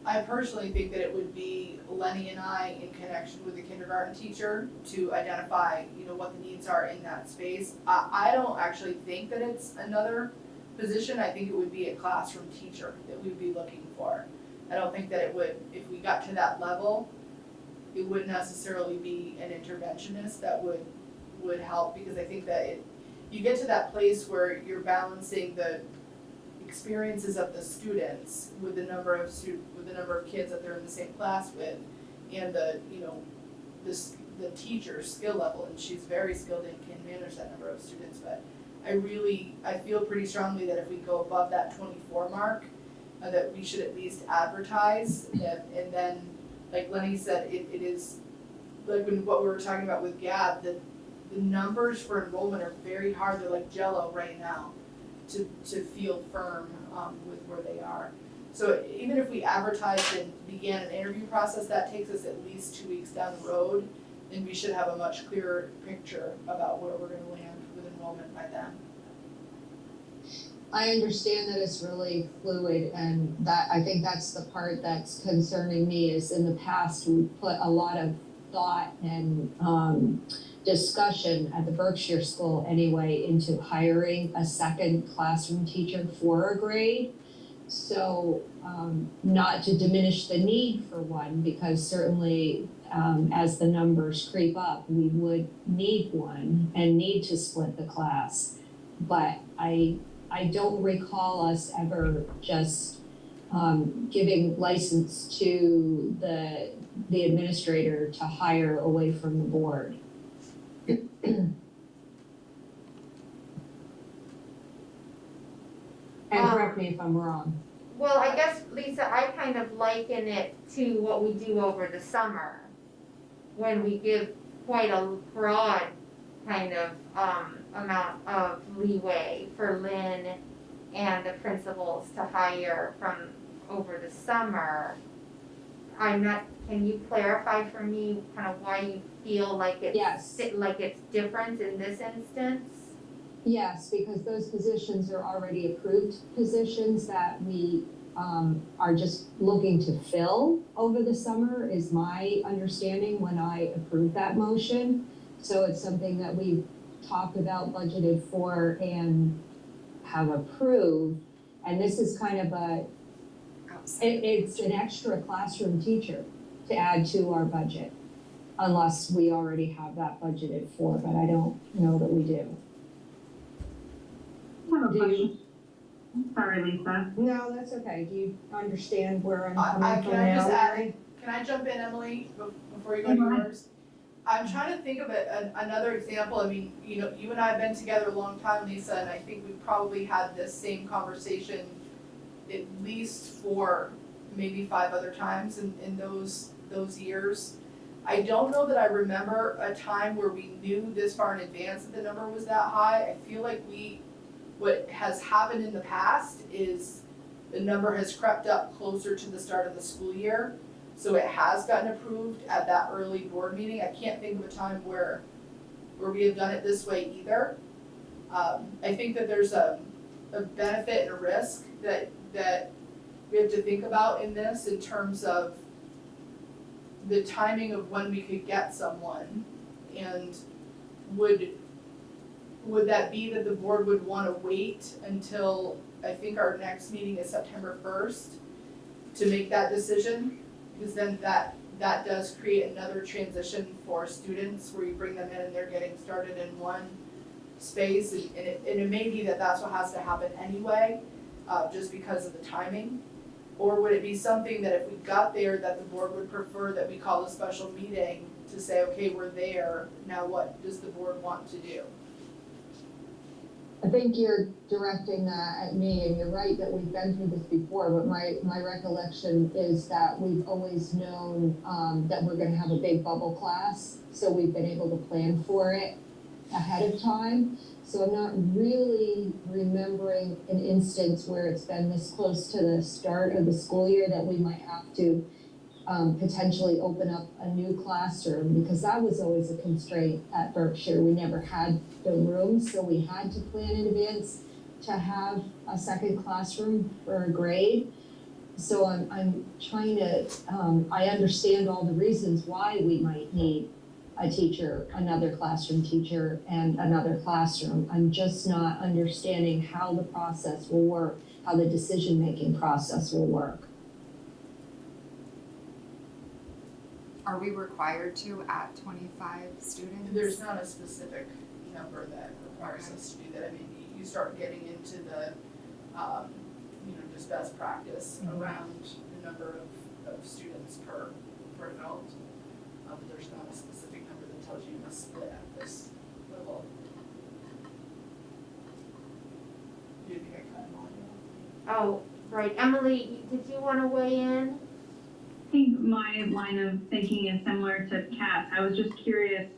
I personally think that it would be Lenny and I in connection with the kindergarten teacher to identify, what the needs are in that space. I don't actually think that it's another position. I think it would be a classroom teacher that we'd be looking for. I don't think that it would, if we got to that level, it wouldn't necessarily be an interventionist that would help, because I think that you get to that place where you're balancing the experiences of the students with the number of kids that they're in the same class with, and the teacher's skill level, and she's very skilled and can manage that number of students. But I feel pretty strongly that if we go above that 24 mark, that we should at least advertise, and then, like Lenny said, it is like what we were talking about with Gab, the numbers for enrollment are very hard. They're like Jell-O right now to feel firm with where they are. So even if we advertised and began an interview process, that takes us at least 2 weeks down the road, and we should have a much clearer picture about where we're gonna land with enrollment by then. I understand that it's really fluid, and that, I think that's the part that's concerning me, is in the past, we put a lot of thought and discussion at the Berkshire School anyway into hiring a second classroom teacher for a grade. So not to diminish the need for one, because certainly as the numbers creep up, we would need one and need to split the class. But I don't recall us ever just giving license to the administrator to hire away from the board. And correct me if I'm wrong. Well, I guess, Lisa, I kind of liken it to what we do over the summer, when we give quite a broad kind of amount of leeway for Lynn and the principals to hire from over the summer. Can you clarify for me kind of why you feel like it's Yes. like it's different in this instance? Yes, because those positions are already approved positions that we are just looking to fill over the summer, is my understanding when I approved that motion. So it's something that we've talked about, budgeted for, and have approved. And this is kind of it's an extra classroom teacher to add to our budget, unless we already have that budgeted for, but I don't know that we do. I have a Do question. you? Sorry, Lisa. No, that's okay. Do you understand where I'm coming Can from I now, just add, Larry? can I jump in, Emily, before you go to yours? I'm trying to think of another example. I mean, you and I have been together a long time, Lisa, and I think we probably had this same conversation at least 4, maybe 5 other times in those years. I don't know that I remember a time where we knew this far in advance that the number was that high. I feel like what has happened in the past is the number has crept up closer to the start of the school year. So it has gotten approved at that early board meeting. I can't think of a time where we have done it this way either. I think that there's a benefit and a risk that we have to think about in this in terms of the timing of when we could get someone, and would that be that the board would wanna wait until, I think our next meeting is September 1st to make that decision? Because then that does create another transition for students where you bring them in and they're getting started in one space, and it may be that that's what has to happen anyway, just because of the timing. Or would it be something that if we got there, that the board would prefer that we call a special meeting to say, okay, we're there, now what does the board want to do? I think you're directing that at me, and you're right that we've been through this before, but my recollection is that we've always known, that we're gonna have a big bubble class, so we've been able to plan for it ahead of time. So I'm not really remembering an instance where it's been this close to the start of the school year that we might have to potentially open up a new classroom, because that was always a constraint at Berkshire. We never had the room, so we had to plan in advance to have a second classroom for a grade. So I'm trying to, I understand all the reasons why we might need a teacher, another classroom teacher, and another classroom. I'm just not understanding how the process will work, how the decision-making process will work. Are we required to at 25 students? There's not a specific number that requires us to do that. I mean, you start getting into the, just best practice around the number of students per adult. But there's not a specific number that tells you to split at this level. You think I cut him off? Oh, right, Emily, did you wanna weigh in? I think my line of thinking is similar to Kat's. I was just curious,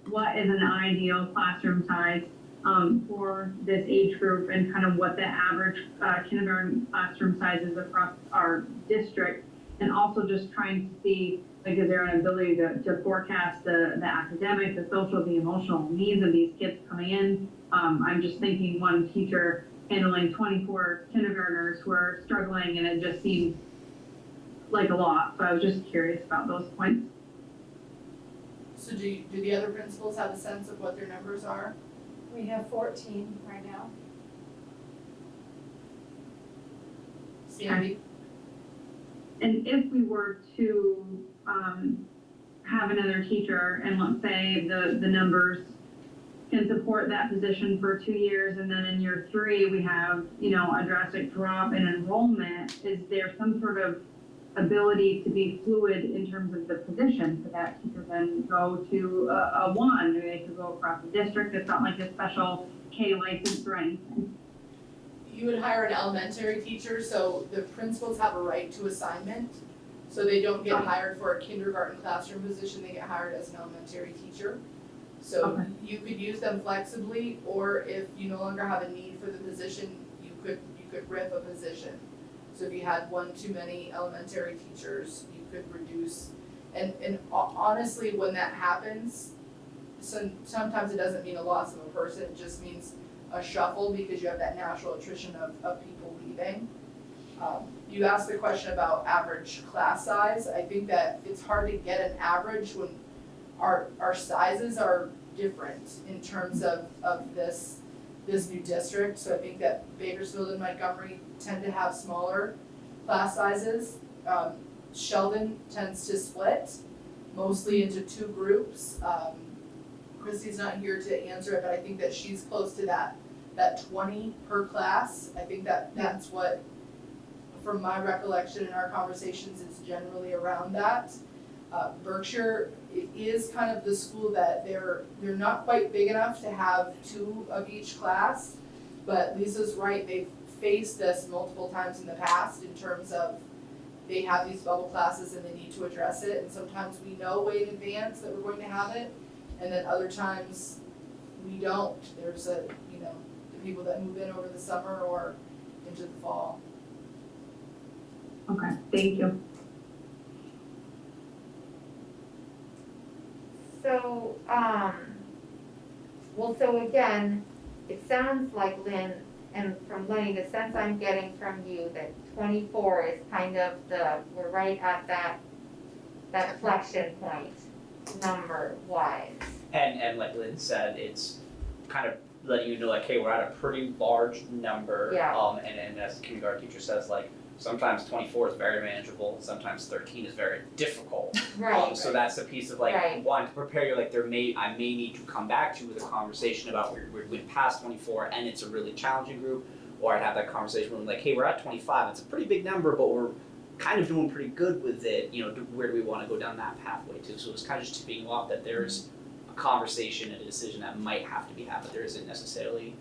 what is an ideal classroom size for this age group, and kind of what the average kindergarten classroom size is across our district? And also just trying to see, like, is there an ability to forecast the academic, the social, the emotional needs of these kids coming in? I'm just thinking one teacher handling 24 kindergartners who are struggling, and it just seems like a lot. So I was just curious about those points. So do the other principals have a sense of what their numbers are? We have 14 right now. Sandy? And if we were to have another teacher, and let's say the numbers can support that position for 2 years, and then in year 3 we have, a drastic drop in enrollment, is there some sort of ability to be fluid in terms of the position? Could that teacher then go to a 1, or they could go across the district? It's not like a special K license or anything. You would hire an elementary teacher, so the principals have a right to assignment. So they don't get hired for a kindergarten classroom position, they get hired as an elementary teacher. So Okay. you could use them flexibly, or if you no longer have a need for the position, you could RIF a position. So if you had one too many elementary teachers, you could reduce. And honestly, when that happens, sometimes it doesn't mean a loss of a person, it just means a shuffle, because you have that natural attrition of people leaving. You asked the question about average class size. I think that it's hard to get an average when our sizes are different in terms of this new district. So I think that Bakersfield and Montgomery tend to have smaller class sizes. Sheldon tends to split mostly into 2 groups. Christy's not here to answer it, but I think that she's close to that 20 per class. I think that's what, from my recollection in our conversations, it's generally around that. Berkshire is kind of the school that they're not quite big enough to have 2 of each class, but Lisa's right, they've faced this multiple times in the past in terms of they have these bubble classes and they need to address it, and sometimes we know way in advance that we're going to have it, and then other times we don't. There's the people that move in over the summer or into the fall. Okay, thank you. So, so again, it sounds like Lynn, and from Lenny, the sense I'm getting from you that 24 is kind of we're right at that inflection point, number wise. And like Lynn said, it's kind of letting you know like, hey, we're at a pretty large number. Yeah. And as the kindergarten teacher says, like, sometimes 24 is very manageable, sometimes 13 is very difficult. Right. So that's the piece of like Right. wanting to prepare you, like I may need to come back to you with a conversation about we're past 24 and it's a really challenging group, or I'd have that conversation with them like, hey, we're at 25, it's a pretty big number, but we're kind of doing pretty good with it, where do we want to go down that pathway to? So it's kind of just tipping you off that there's a conversation and a decision that might have to be had, but there isn't necessarily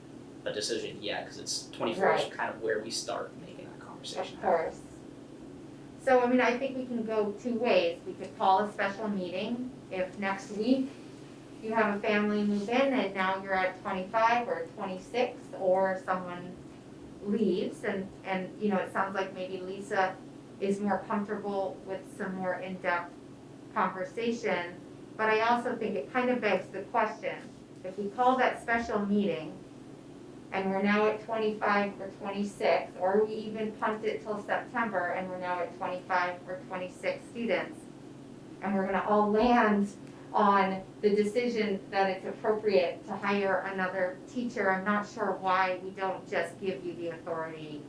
a decision yet, because it's 24 is Right. kind of where we start making that conversation Of happen. course. So, I think we can go two ways. We could call a special meeting if next week you have a family move in and now you're at 25 or 26, or someone leaves and it sounds like maybe Lisa is more comfortable with some more in-depth conversation. But I also think it kind of begs the question, if we call that special meeting and we're now at 25 or 26, or we even punt it till September and we're now at 25 or 26 students, and we're gonna all land on the decision that it's appropriate to hire another teacher, I'm not sure why we don't just give you the authority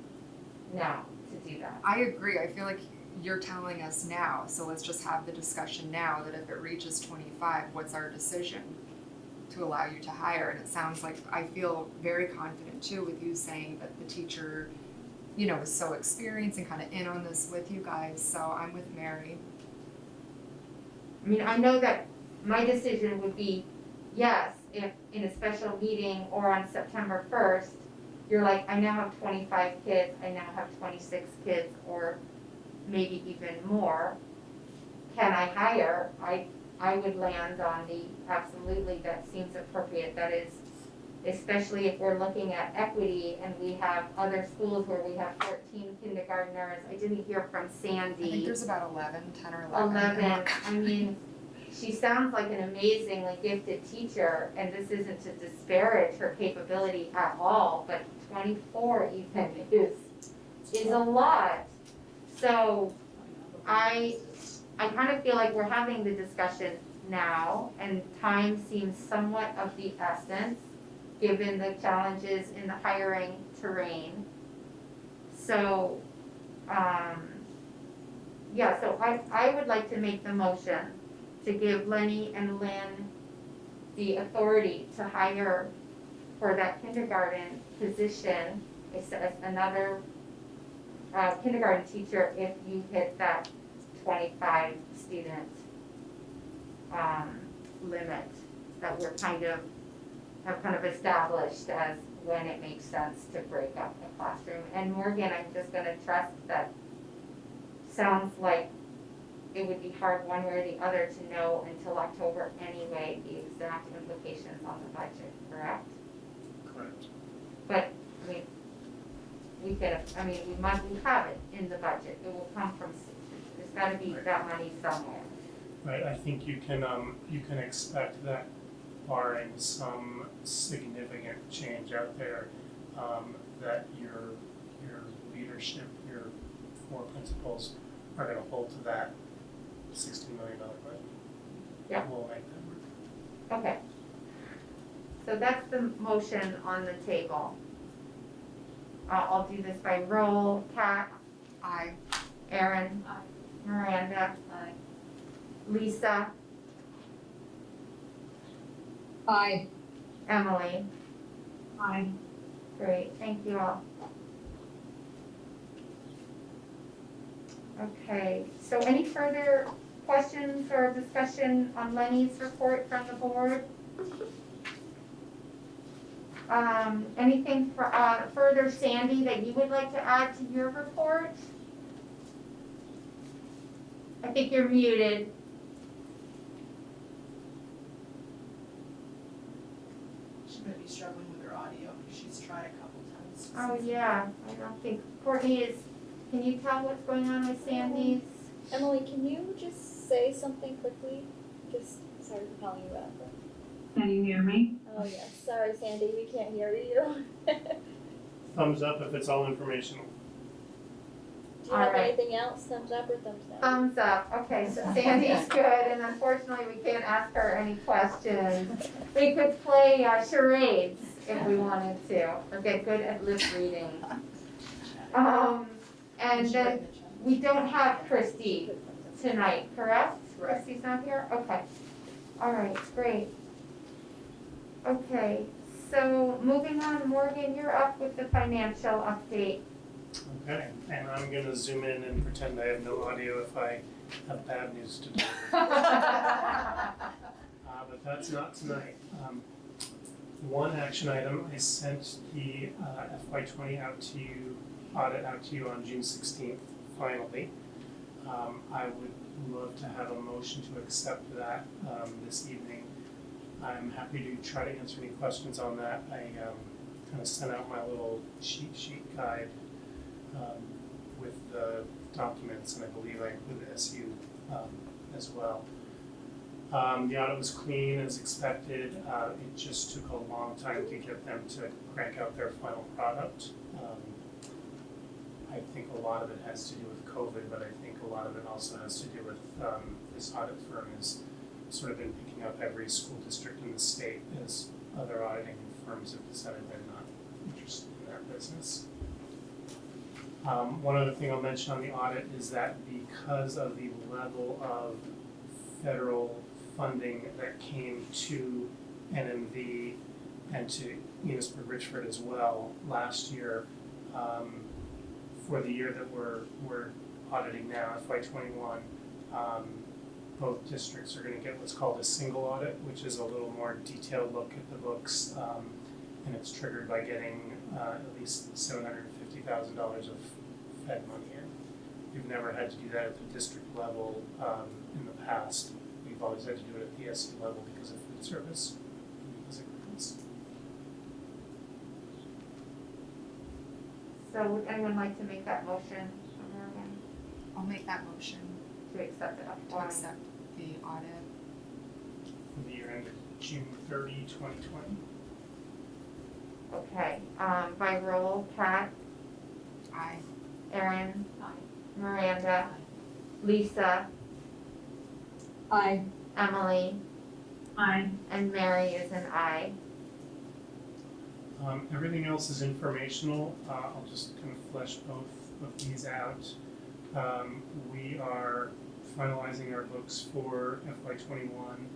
now to do that. I agree. I feel like you're telling us now, so let's just have the discussion now that if it reaches 25, what's our decision to allow you to hire? And it sounds like I feel very confident too with you saying that the teacher, is so experienced and kind of in on this with you guys. So I'm with Mary. I know that my decision would be yes, if in a special meeting or on September 1st, you're like, I now have 25 kids, I now have 26 kids, or maybe even more. Can I hire? I would land on the absolutely, that seems appropriate. That is, especially if we're looking at equity and we have other schools where we have 14 kindergartners. I didn't hear from Sandy. I think there's about 10 or 11. She sounds like an amazingly gifted teacher, and this isn't to disparage her capability at all, but 24 even is a lot. So I kind of feel like we're having the discussion now, and time seems somewhat of the essence, given the challenges in the hiring terrain. So, so I would like to make the motion to give Lenny and Lynn the authority to hire for that kindergarten position as another kindergarten teacher if you hit that 25 student limit that we're have kind of established as when it makes sense to break up the classroom. And Morgan, I'm just gonna trust that sounds like it would be hard one way or the other to know until October anyway, the exact implications on the budget, correct? Correct. But, we have it in the budget, it will come from, there's gotta be that money somewhere. Right, I think you can expect that barring some significant change out there, that your leadership, your 4 principals are gonna hold to that $60 million budget. Yeah. We'll make that work. Okay. So that's the motion on the table. I'll do this by roll. Kat? Aye. Erin? Aye. Miranda? Aye. Lisa? Aye. Emily? Aye. Great, thank you all. Okay, so any further questions or discussion on Lenny's report from the board? Anything further, Sandy, that you would like to add to your report? I think you're muted. She might be struggling with her audio, she's tried a couple times. Oh, yeah, I don't think, Courtney can you tell what's going on with Sandy's? Emily, can you just say something quickly? Just, sorry for calling you out, but. Can you hear me? Oh, yes, sorry Sandy, we can't hear you. Thumbs up if it's all informational. Do you have All right. anything else, thumbs up or thumbs down? Thumbs up, okay, so Sandy's good, and unfortunately, we can't ask her any questions. We could play charades if we wanted to, or get good at lip reading. And She write then in the chat. we don't have Christy tonight, correct? Correct. Christy's not here? Okay. All right, great. Okay, so moving on, Morgan, you're up with the financial update. Okay, and I'm gonna zoom in and pretend I have no audio if I have bad news to deliver. But that's not tonight. One action item, I sent the FY '20 audit out to you on June 16th, finally. I would love to have a motion to accept that this evening. I'm happy to try to answer any questions on that. I kind of sent out my little cheat sheet guide with the documents, and I believe I included SU as well. The audit was clean as expected. It just took a long time to get them to crank out their final product. I think a lot of it has to do with COVID, but I think a lot of it also has to do with this audit firm has sort of been picking up every school district in the state as other auditing firms have decided they're not interested in that business. One other thing I'll mention on the audit is that because of the level of federal funding that came to NMV and to Enosburg Richford as well last year, for the year that we're auditing now, FY '21, both districts are gonna get what's called a single audit, which is a little more detailed look at the books, and it's triggered by getting at least $750,000 of Fed money in. We've never had to do that at the district level in the past. We've always had to do it at the SU level because of food service and because of grants. So would anyone like to make that motion, Morgan, I'll make that motion to accept the to FY? accept the audit. For the year ended June 30, 2020. Okay, by roll, Pat, Aye. Erin, Miranda, Lisa, Aye. Emily, Aye. and Mary is an aye. Everything else is informational. I'll just kind of flesh both of these out. We are finalizing our books for FY '21.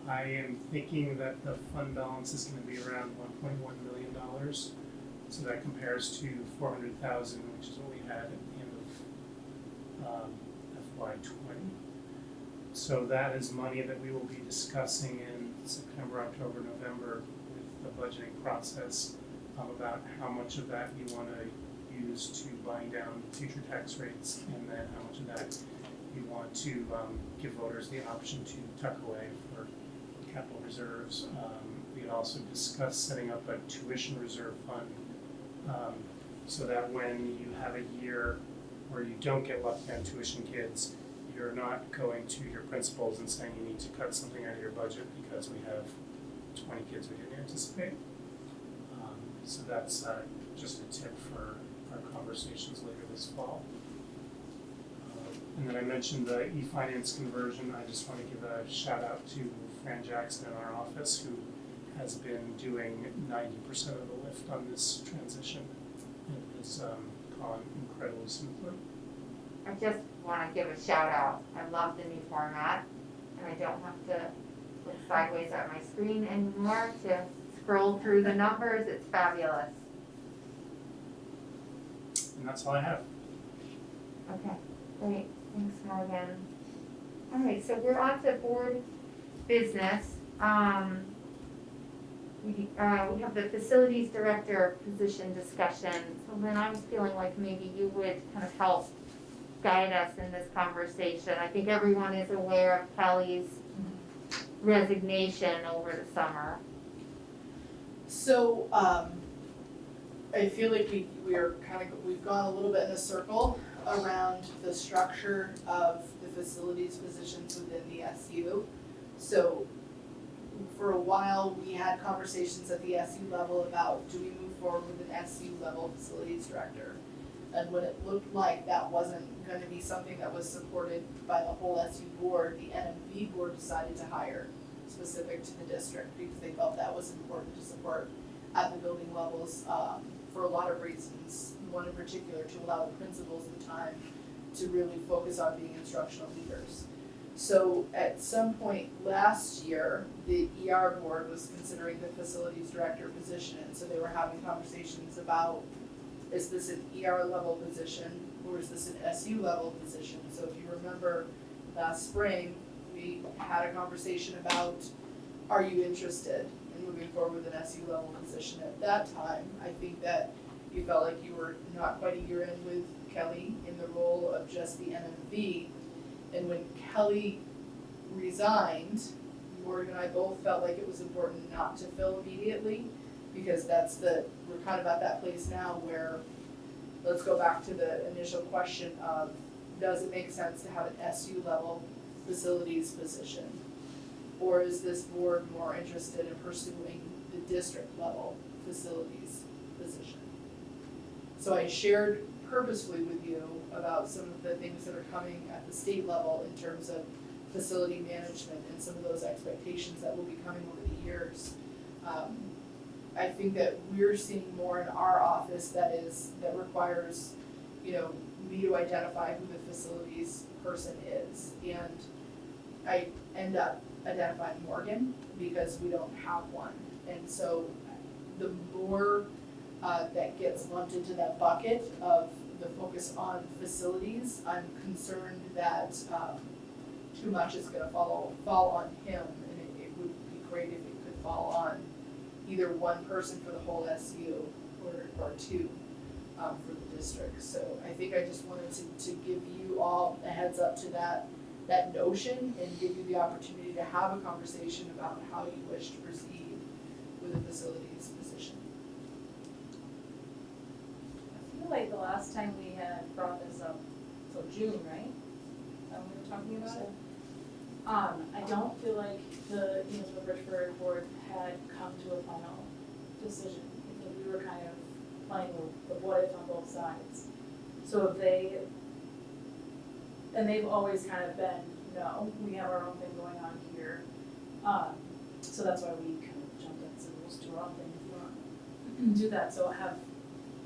I am thinking that the fund balance is going to be around $1.1 million. So that compares to $400,000, which is what we had at the end of FY '20. So that is money that we will be discussing in September, October, November with the budgeting process about how much of that you want to use to buying down future tax rates, and then how much of that you want to give voters the option to tuck away for capital reserves. We had also discussed setting up a tuition reserve fund so that when you have a year where you don't get lucky on tuition kids, you're not going to your principals and saying you need to cut something out of your budget because we have 20 kids we didn't anticipate. So that's just a tip for our conversations later this fall. And then I mentioned the e-finance conversion. I just want to give a shout out to Fran Jackson in our office, who has been doing 90% of the lift on this transition, and it has gone incredibly smoothly. I just want to give a shout out. I love the new format, and I don't have to look sideways at my screen anymore to scroll through the numbers. It's fabulous. And that's all I have. Okay, great. Thanks, Morgan. All right, so we're on to board business. we have the facilities director position discussion. So then I was feeling like maybe you would kind of help guide us in this conversation. I think everyone is aware of Kelly's resignation over the summer. So, I feel like we've gone a little bit in a circle around the structure of the facilities positions within the SU. So, for a while, we had conversations at the SU level about, do we move forward with an SU level facilities director? And when it looked like that wasn't gonna be something that was supported by the whole SU board, the NMV board decided to hire specific to the district because they felt that was important to support at the building levels, for a lot of reasons. One in particular, to allow the principals the time to really focus on being instructional leaders. So at some point last year, the ER board was considering the facilities director position, and so they were having conversations about, is this an ER level position or is this an SU level position? So if you remember last spring, we had a conversation about, are you interested in moving forward with an SU level position? At that time, I think that you felt like you were not quite a year in with Kelly in the role of just the NMV. And when Kelly resigned, Morgan and I both felt like it was important not to fill immediately, because we're kind of at that place now where, let's go back to the initial question of, does it make sense to have an SU level facilities position? Or is this board more interested in pursuing the district level facilities position? So I shared purposefully with you about some of the things that are coming at the state level in terms of facility management and some of those expectations that will be coming over the years. I think that we're seeing more in our office that requires, me to identify who the facilities person is. And I end up identifying Morgan because we don't have one. And so the more that gets lumped into that bucket of the focus on facilities, I'm concerned that too much is gonna fall on him, and it would be great if it could fall on either one person for the whole SU or two for the district. So I think I just wanted to give you all a heads up to that notion and give you the opportunity to have a conversation about how you wish to proceed with the facilities position. I feel like the last time we had brought this up, so June, right? Is that when we were talking about it? I don't feel like the Richburg board had come to a final decision. I think we were kind of playing the what if on both sides. So if they've always kind of been, no, we have our own thing going on here. So that's why we kind of jumped in and said, we'll just do our own thing if you want to do that. So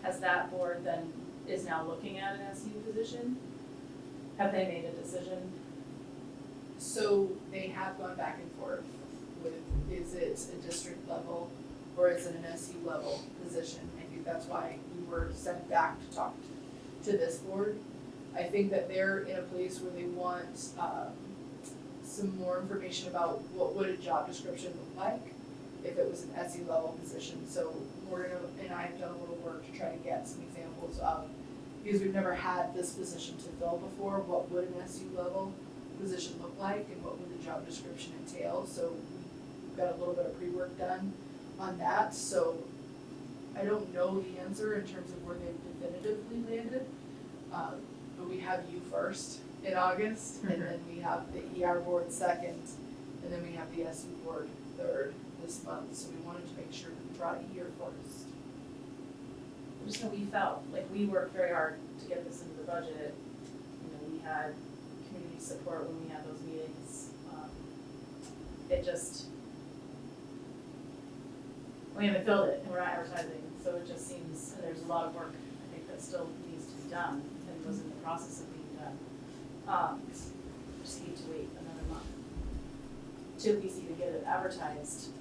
has that board then is now looking at an SU position? Have they made a decision? So they have gone back and forth with, is it a district level or is it an SU level position? I think that's why we were sent back to talk to this board. I think that they're in a place where they want some more information about what would a job description look like if it was an SU level position. So Morgan and I have done a little work to try to get some examples of, because we've never had this position to fill before, what would an SU level position look like and what would the job description entail. So we've got a little bit of pre-work done on that. So I don't know the answer in terms of where they've definitively landed, but we have you first in August, and then we have the ER board second, and then we have the SU board third this month. So we wanted to make sure we brought you here first. Just know we felt like we worked very hard to get this into the budget. We had community support when we had those meetings. We haven't filled it and we're not advertising, so it just seems, and there's a lot of work, I think, that still needs to be done and was in the process of being done. Just need to wait another month to at least even get it advertised.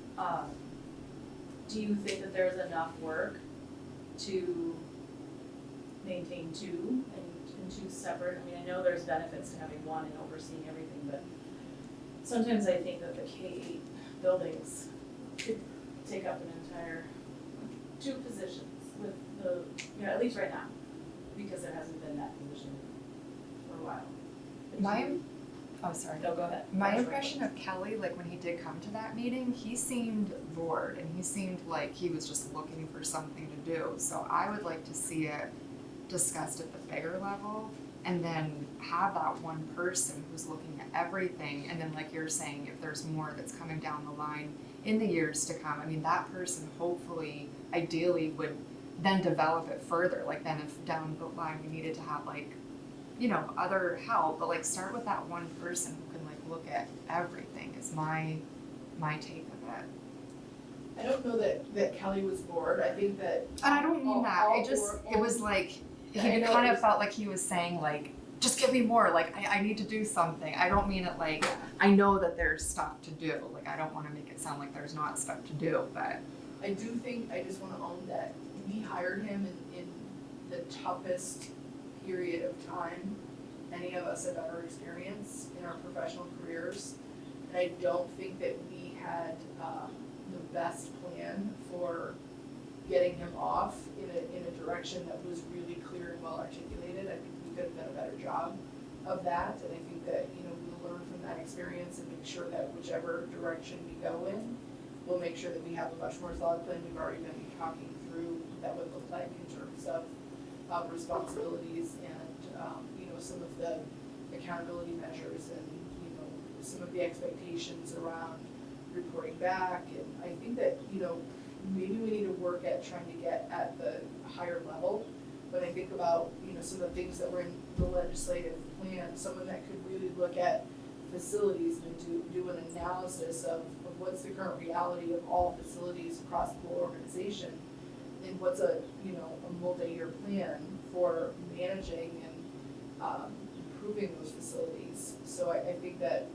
Do you think that there's enough work to maintain two and two separate? I mean, I know there's benefits to having one and overseeing everything, but sometimes I think that the K-8 buildings could take up an entire 2 positions with the, at least right now, because there hasn't been that position for a while. Oh, sorry. No, go ahead. My impression of Kelly, like when he did come to that meeting, he seemed bored and he seemed like he was just looking for something to do. So I would like to see it discussed at the bigger level and then have that one person who's looking at everything. And then like you're saying, if there's more that's coming down the line in the years to come, I mean, that person hopefully, ideally would then develop it further. Like then if down the line we needed to have like, other help, but like start with that one person who can like look at everything is my take of it. I don't know that Kelly was bored, I think that. And I don't mean that, it was like, he kind of felt like he was saying like, just give me more, like I need to do something. I don't mean it like, I know that there's stuff to do, like I don't wanna make it sound like there's not stuff to do, but. I do think, I just wanna own that we hired him in the toughest period of time any of us have ever experienced in our professional careers. And I don't think that we had the best plan for getting him off in a direction that was really clear and well articulated. I think we could have done a better job of that, and I think that, we'll learn from that experience and make sure that whichever direction we go in, we'll make sure that we have a much more solid plan. We've already been talking through what that would look like in terms of responsibilities and some of the accountability measures and some of the expectations around reporting back. And I think that maybe we need to work at trying to get at the higher level. When I think about some of the things that were in the legislative plan, someone that could really look at facilities and do an analysis of what's the current reality of all facilities across the whole organization, and what's a multi-year plan for managing and improving those facilities. So I think that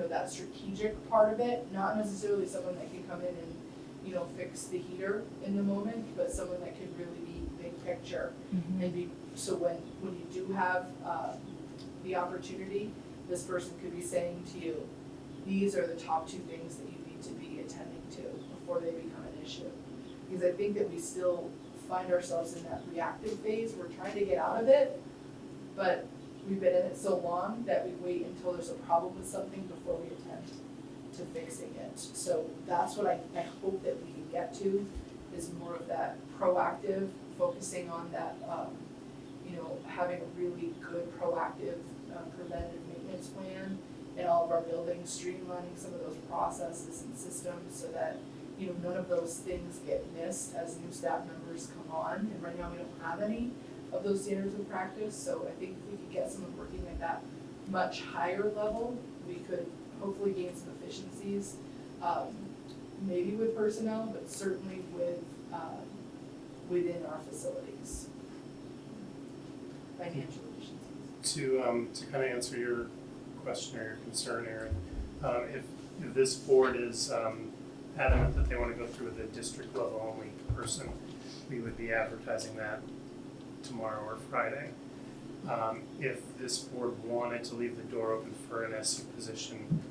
that strategic part of it, not necessarily someone that can come in and fix the heater in the moment, but someone that could really be big picture and be, so when you do have the opportunity, this person could be saying to you, these are the top 2 things that you need to be attending to before they become an issue. Because I think that we still find ourselves in that reactive phase. We're trying to get out of it, but we've been in it so long that we wait until there's a problem with something before we attempt to fixing it. So that's what I hope that we can get to, is more of that proactive, focusing on that, having a really good proactive preventative maintenance plan in all of our buildings, streamlining some of those processes and systems so that none of those things get missed as new staff members come on. And right now we don't have any of those standards of practice, so I think if we could get someone working at that much higher level, we could hopefully gain some efficiencies, maybe with personnel, but certainly within our facilities. Financial efficiencies. To kind of answer your question or your concern, Erin, if this board is adamant that they want to go through with a district level only person, we would be advertising that tomorrow or Friday. If this board wanted to leave the door open for an SU position,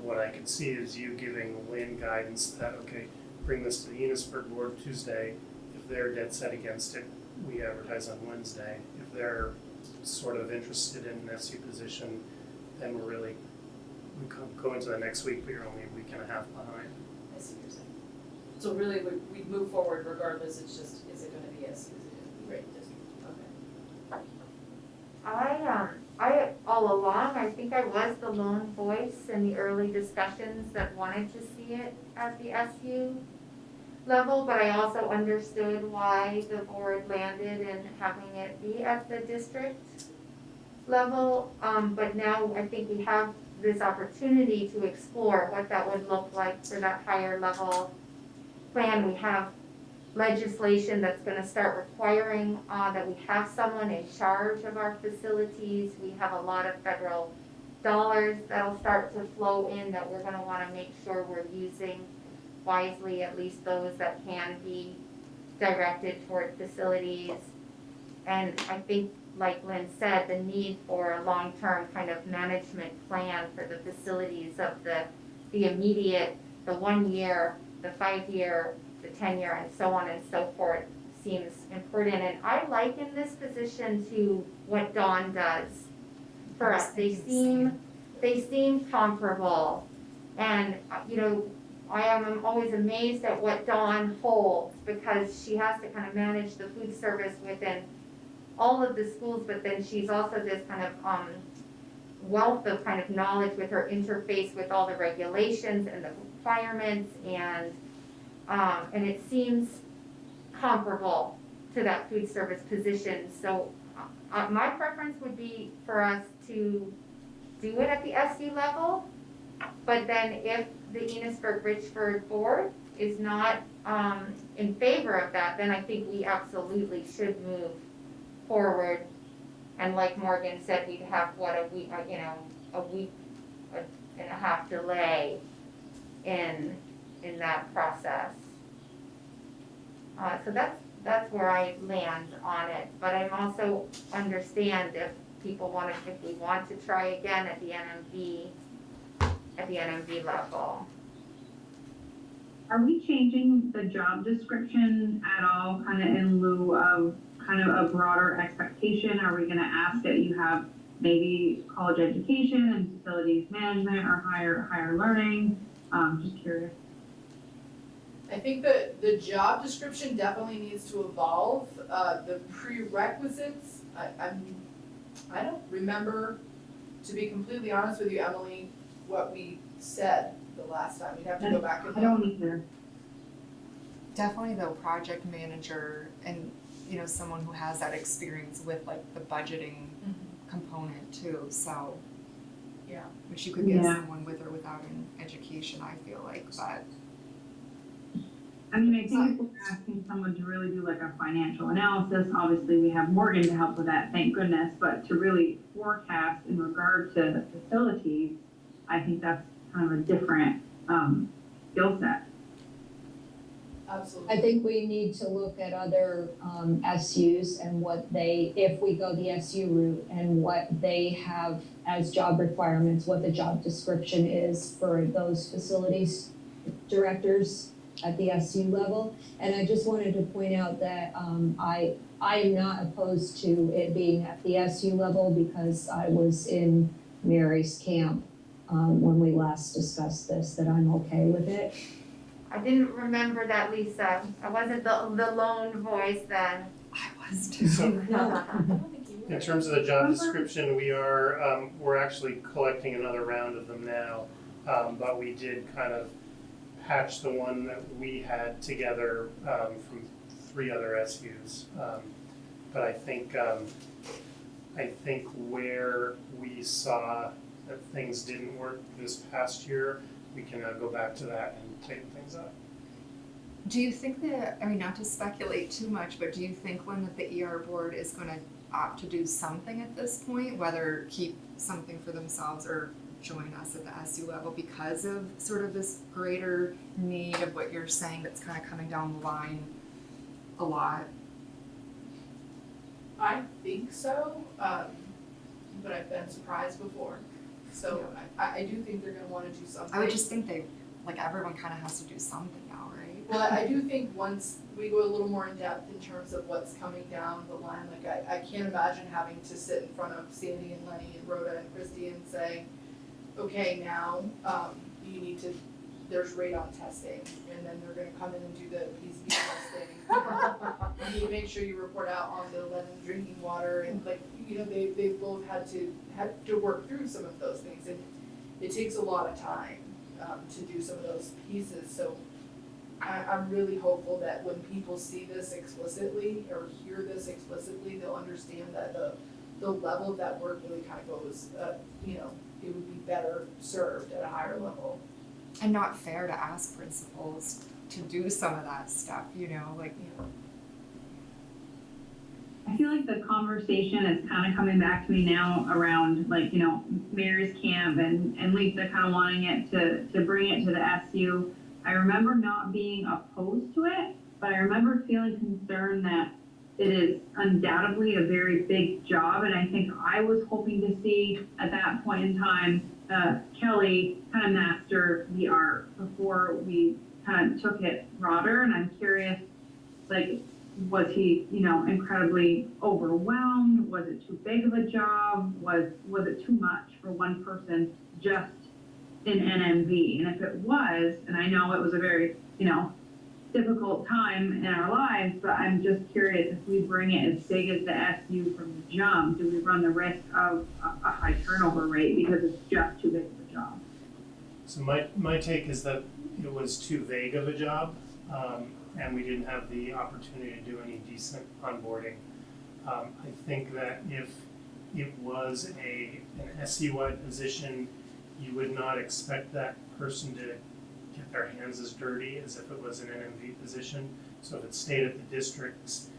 what I could see is you giving Lynn guidance that, okay, bring this to the Unisburg board Tuesday. If they're dead set against it, we advertise on Wednesday. If they're sort of interested in an SU position, then we go into the next week, but you're only a week and a half behind. I see what you're saying. So really, we'd move forward regardless, it's just, is it gonna be SU, is it gonna be Right. district? Okay. I all along, I think I was the lone voice in the early discussions that wanted to see it at the SU level, but I also understood why the board landed in having it be at the district level. But now I think we have this opportunity to explore what that would look like for that higher level plan. We have legislation that's gonna start requiring that we have someone in charge of our facilities. We have a lot of federal dollars that'll start to flow in that we're gonna wanna make sure we're using wisely, at least those that can be directed toward facilities. And I think, like Lynn said, the need for a long-term kind of management plan for the facilities of the immediate, the 1 year, the 5-year, the 10-year, and so on and so forth seems important. And I liken this position to what Dawn does for us. They seem comparable. And, you know, I am always amazed at what Dawn holds, because she has to kind of manage the food service within all of the schools, but then she's also this kind of wealth of kind of knowledge with her interface with all the regulations and the requirements, and it seems comparable to that food service position. So my preference would be for us to do it at the SU level, but then if the Enosburg-Richford board is not in favor of that, then I think we absolutely should move forward. And like Morgan said, we'd have a week and a half delay in that process. So that's where I land on it. But I'm also understand if we want to try again at the NMV level. Are we changing the job description at all, kind of in lieu of kind of a broader expectation? Are we gonna ask that you have maybe college education and facilities management or higher learning? Just curious. I think that the job description definitely needs to evolve. The prerequisites, I don't remember, to be completely honest with you, Emily, what we said the last time. We'd have to go back and I don't either. Definitely though, project manager and, you know, someone who has that experience with like the budgeting component too, so. Yeah. Which you could get someone with or without an education, I feel like, but. I mean, I think if we're asking someone to really do like a financial analysis, obviously we have Morgan to help with that, thank goodness, but to really forecast in regard to facilities, I think that's kind of a different skill set. Absolutely. I think we need to look at other SUs and what they, if we go the SU route, and what they have as job requirements, what the job description is for those facilities directors at the SU level. And I just wanted to point out that I am not opposed to it being at the SU level, because I was in Mary's camp when we last discussed this, that I'm okay with it. I didn't remember that, Lisa. I wasn't the lone voice then. I was too. So I don't think you in terms of the job description, we're actually collecting another round of them now. But we did kind of patch the one that we had together from 3 other SUs. But I think where we saw that things didn't work this past year, we can go back to that and tighten things up. Do you think that, I mean, not to speculate too much, but do you think, Lynn, that the ER board is gonna opt to do something at this point, whether keep something for themselves or join us at the SU level, because of sort of this greater need of what you're saying that's kind of coming down the line a lot? I think so, but I've been surprised before. So I do think they're gonna wanna do something. I would just think everyone kind of has to do something now, right? Well, I do think once we go a little more in depth in terms of what's coming down the line, like I can't imagine having to sit in front of Sandy and Lenny and Rhoda and Christy and say, okay, now, you need to, there's radon testing, and then they're gonna come in and do the PCB testing. You need to make sure you report out on the lead in drinking water, and like, you know, they've both had to work through some of those things, and it takes a lot of time, to do some of those pieces, so I'm really hopeful that when people see this explicitly, or hear this explicitly, they'll understand that the level of that work really kind of goes, you know, it would be better served at a higher level. And not fair to ask principals to do some of that stuff, you know, like, I feel like the conversation is kind of coming back to me now around, like, you know, Mary's camp and Lisa kind of wanting it to bring it to the SU. I remember not being opposed to it, but I remember feeling concerned that it is undoubtedly a very big job, and I think I was hoping to see at that point in time Kelly kind of master the art before we kind of took it broader, and I'm curious, like, was he, incredibly overwhelmed? Was it too big of a job? Was it too much for one person just in NMV? And if it was, and I know it was a very, difficult time in our lives, but I'm just curious, if we bring it as big as the SU from the jump, do we run the risk of a high turnover rate because it's just too big of a job? So my take is that it was too vague of a job, and we didn't have the opportunity to do any decent onboarding. I think that if it was an SU-wide position, you would not expect that person to get their hands as dirty as if it was an NMV position. So if it stayed at the districts,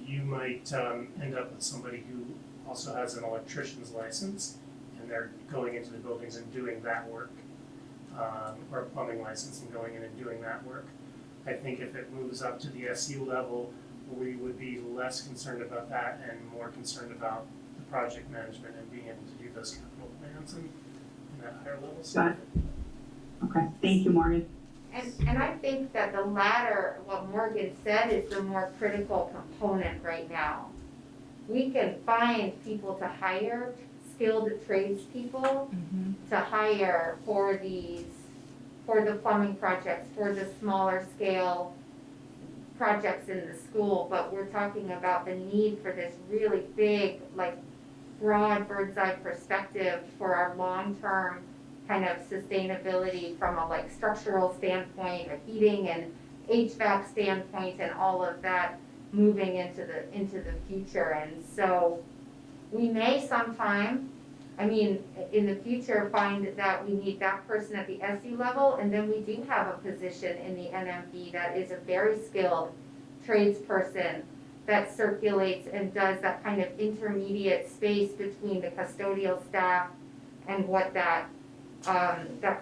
you might end up with somebody who also has an electrician's license, and they're going into the buildings and doing that work, or a plumbing license and going in and doing that work. I think if it moves up to the SU level, we would be less concerned about that and more concerned about the project management and being able to do those capital plans and that higher level stuff. Got it. Okay, thank you, Morgan. And I think that the latter, what Morgan said, is the more critical component right now. We can find people to hire, skilled tradespeople to hire for the plumbing projects, for the smaller scale projects in the school, but we're talking about the need for this really big, like, broad bird's eye perspective for our long-term kind of sustainability from a like structural standpoint, a heating and HVAC standpoint, and all of that moving into the future. And so we may sometime, in the future, find that we need that person at the SU level, and then we do have a position in the NMV that is a very skilled tradesperson that circulates and does that kind of intermediate space between the custodial staff and what that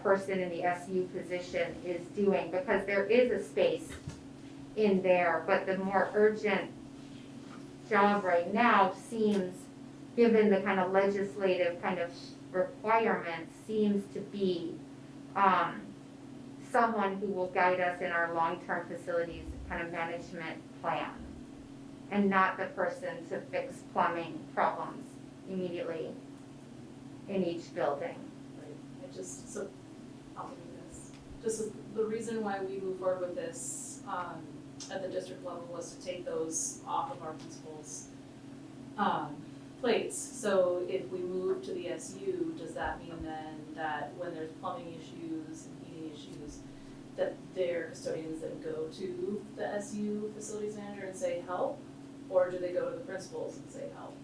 person in the SU position is doing, because there is a space in there, but the more urgent job right now seems, given the kind of legislative kind of requirements, seems to be someone who will guide us in our long-term facilities kind of management plan, and not the person to fix plumbing problems immediately in each building. I'll do this. Just as the reason why we moved forward with this at the district level was to take those off of our principals' plates. So if we move to the SU, does that mean then that when there's plumbing issues and heating issues, that their custodians then go to the SU facilities manager and say help? Or do they go to the principals and say help?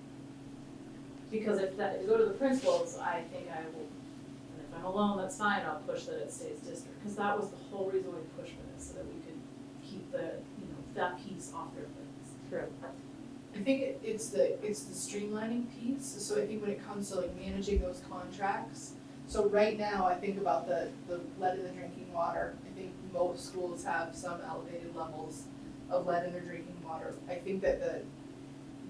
Because if you go to the principals, I think I will, and if I'm alone, that's fine, I'll push that it stays district. Because that was the whole reason we pushed for this, so that we could keep that piece off their plates. True. I think it's the streamlining piece, so I think when it comes to like managing those contracts, so right now, I think about the lead in the drinking water. I think most schools have some elevated levels of lead in their drinking water. I think that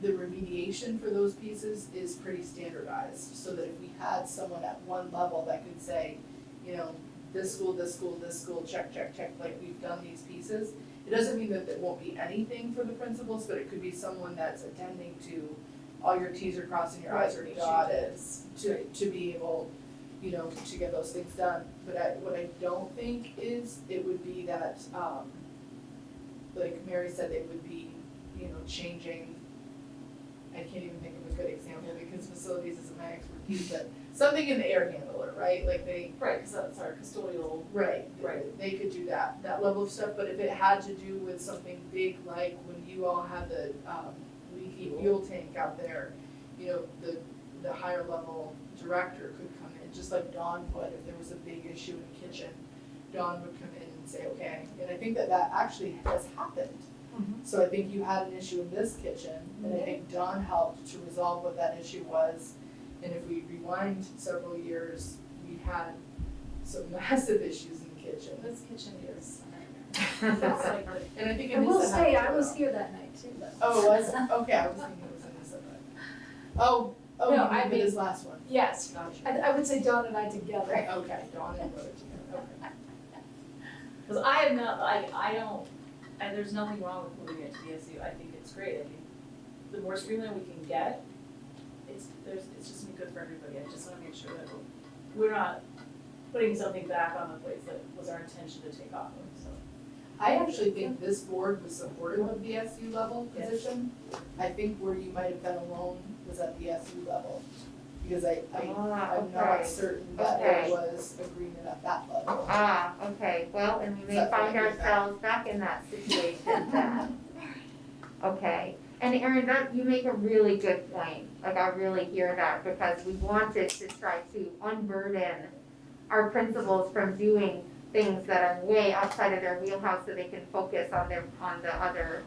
the remediation for those pieces is pretty standardized, so that if we had someone at one level that could say, this school, check, like we've done these pieces, it doesn't mean that there won't be anything for the principals, but it could be someone that's attending to all your T's are crossed and your I's are dotted to be able, to get those things done. But what I don't think is, it would be that, like Mary said, they would be, changing, I can't even think of a good example because facilities isn't my expertise, but something in the air handler, right? Like Right, because that's our custodial. Right. They could do that level of stuff, but if it had to do with something big, like when you all had the leaky fuel tank out there, the higher level director could come in, just like Dawn would, if there was a big issue in the kitchen, Dawn would come in and say, okay, and I think that actually has happened. So I think you had an issue in this kitchen, and I think Dawn helped to resolve what that issue was, and if we rewind several years, we had some massive issues in the kitchen. This kitchen is a nightmare. It's like And I think I will Anissa say, had to I go was out. here that night too, though. Oh, it was? Okay, I was thinking it was Anissa, but. Oh, No, you I remember mean- this last one? Yes, Gotcha. I would say Dawn and I together. Okay, Dawn and brother together, okay. Cause I have not, I don't, and there's nothing wrong with moving it to the SU, I think it's great, I think the more streamlined we can get, it's just gonna be good for everybody, I just wanna make sure that we're not putting something back on the plates that was our intention to take off of, so. I actually think this board was supportive of the SU level Yes. position. I think where you might have been alone was at the SU level. Because I'm okay. not certain that Okay. there was agreement at that level. Okay, well, and we may Is that find what I hear ourselves back in that situation then. Okay, and Erin, that, you make a really good point, like I really hear that, because we wanted to try to unburden our principals from doing things that are way outside of their wheelhouse so they can focus on the other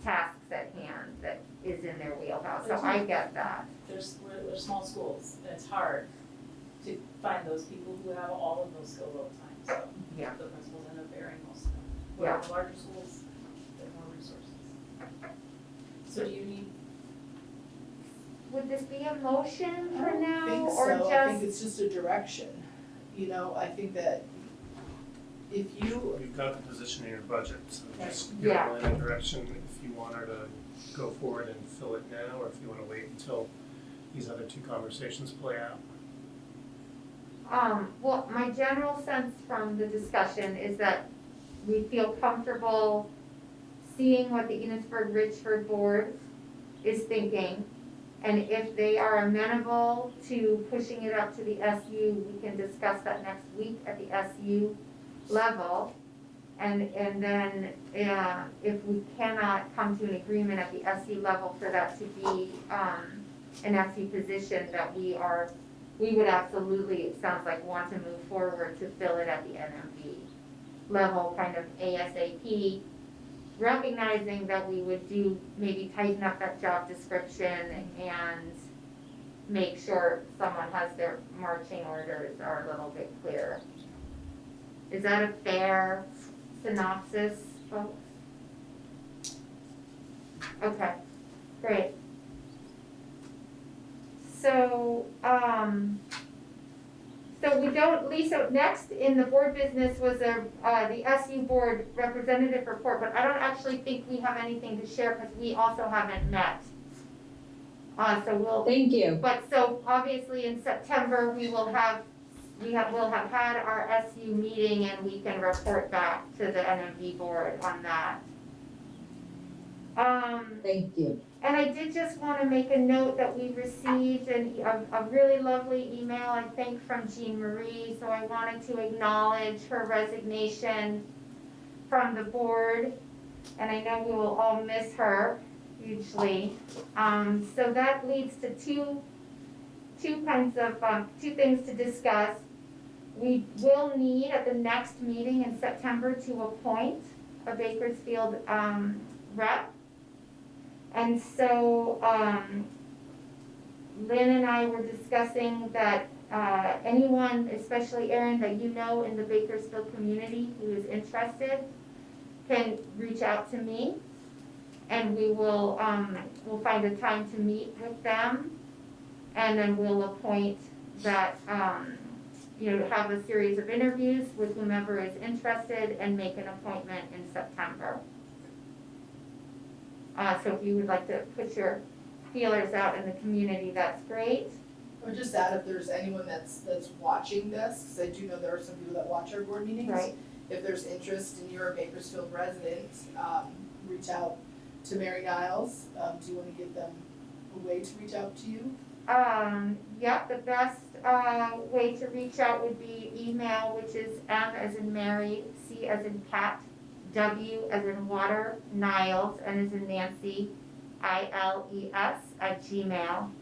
tasks at hand that is in their wheelhouse, so I get that. We're small schools, and it's hard to find those people who have all of those skills all the time, so. Yeah. The principals end up bearing most of them. Where the larger schools, they have more resources. So do you need, Would this be a motion for I now, don't think or so, I think just, it's just a direction. You know, I think that if you, You've got the position in your budget, so just Yeah. give Lynn a direction if you want her to go forward and fill it now, or if you wanna wait until these other two conversations play out. well, my general sense from the discussion is that we feel comfortable seeing what the Enosburg-Richford board is thinking. And if they are amenable to pushing it up to the SU, we can discuss that next week at the SU level. And then, if we cannot come to an agreement at the SU level for that to be, an SU position, that we would absolutely, it sounds like, want to move forward to fill it at the NMV level, kind of ASAP, recognizing that we would maybe tighten up that job description and make sure someone has their marching orders are a little bit clearer. Is that a fair synopsis, folks? Okay, great. So, we don't, Lisa, next in the board business was the SU board representative report, but I don't actually think we have anything to share because we also haven't met. Thank you. But so obviously in September, we'll have had our SU meeting and we can report back to the NMV board on that. Thank you. And I did just want to make a note that we received a really lovely email, I think, from Jean Marie. So I wanted to acknowledge her resignation from the board. And I know we will all miss her hugely. So that leads to two things to discuss. We will need at the next meeting in September to appoint a Bakersfield rep. And so, Lynn and I were discussing that anyone, especially Erin, that you know in the Bakersfield community who is interested can reach out to me. And we will, we'll find a time to meet with them. And then we'll appoint that, have a series of interviews with whomever is interested and make an appointment in September. So if you would like to put your feelers out in the community, that's great. I would just add if there's anyone that's watching this, because I do know there are some people that watch our board meetings. Right. If there's interest and you're a Bakersfield resident, reach out to Mary Niles. Do you want to give them a way to reach out to you? The best way to reach out would be email, which is M as in Mary, C as in cat, W as in water, Niles, N as in Nancy, ILES @gmail.com.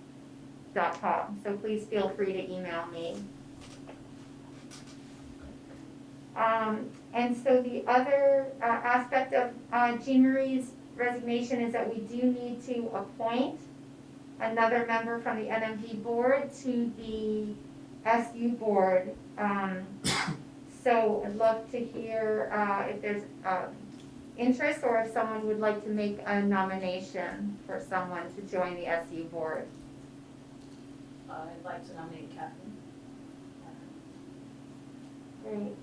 So please feel free to email me. And so the other aspect of Jean Marie's resignation is that we do need to appoint another member from the NMV board to the SU board. So I'd love to hear if there's interest or if someone would like to make a nomination for someone to join the SU board. I'd like to nominate Catherine. Great.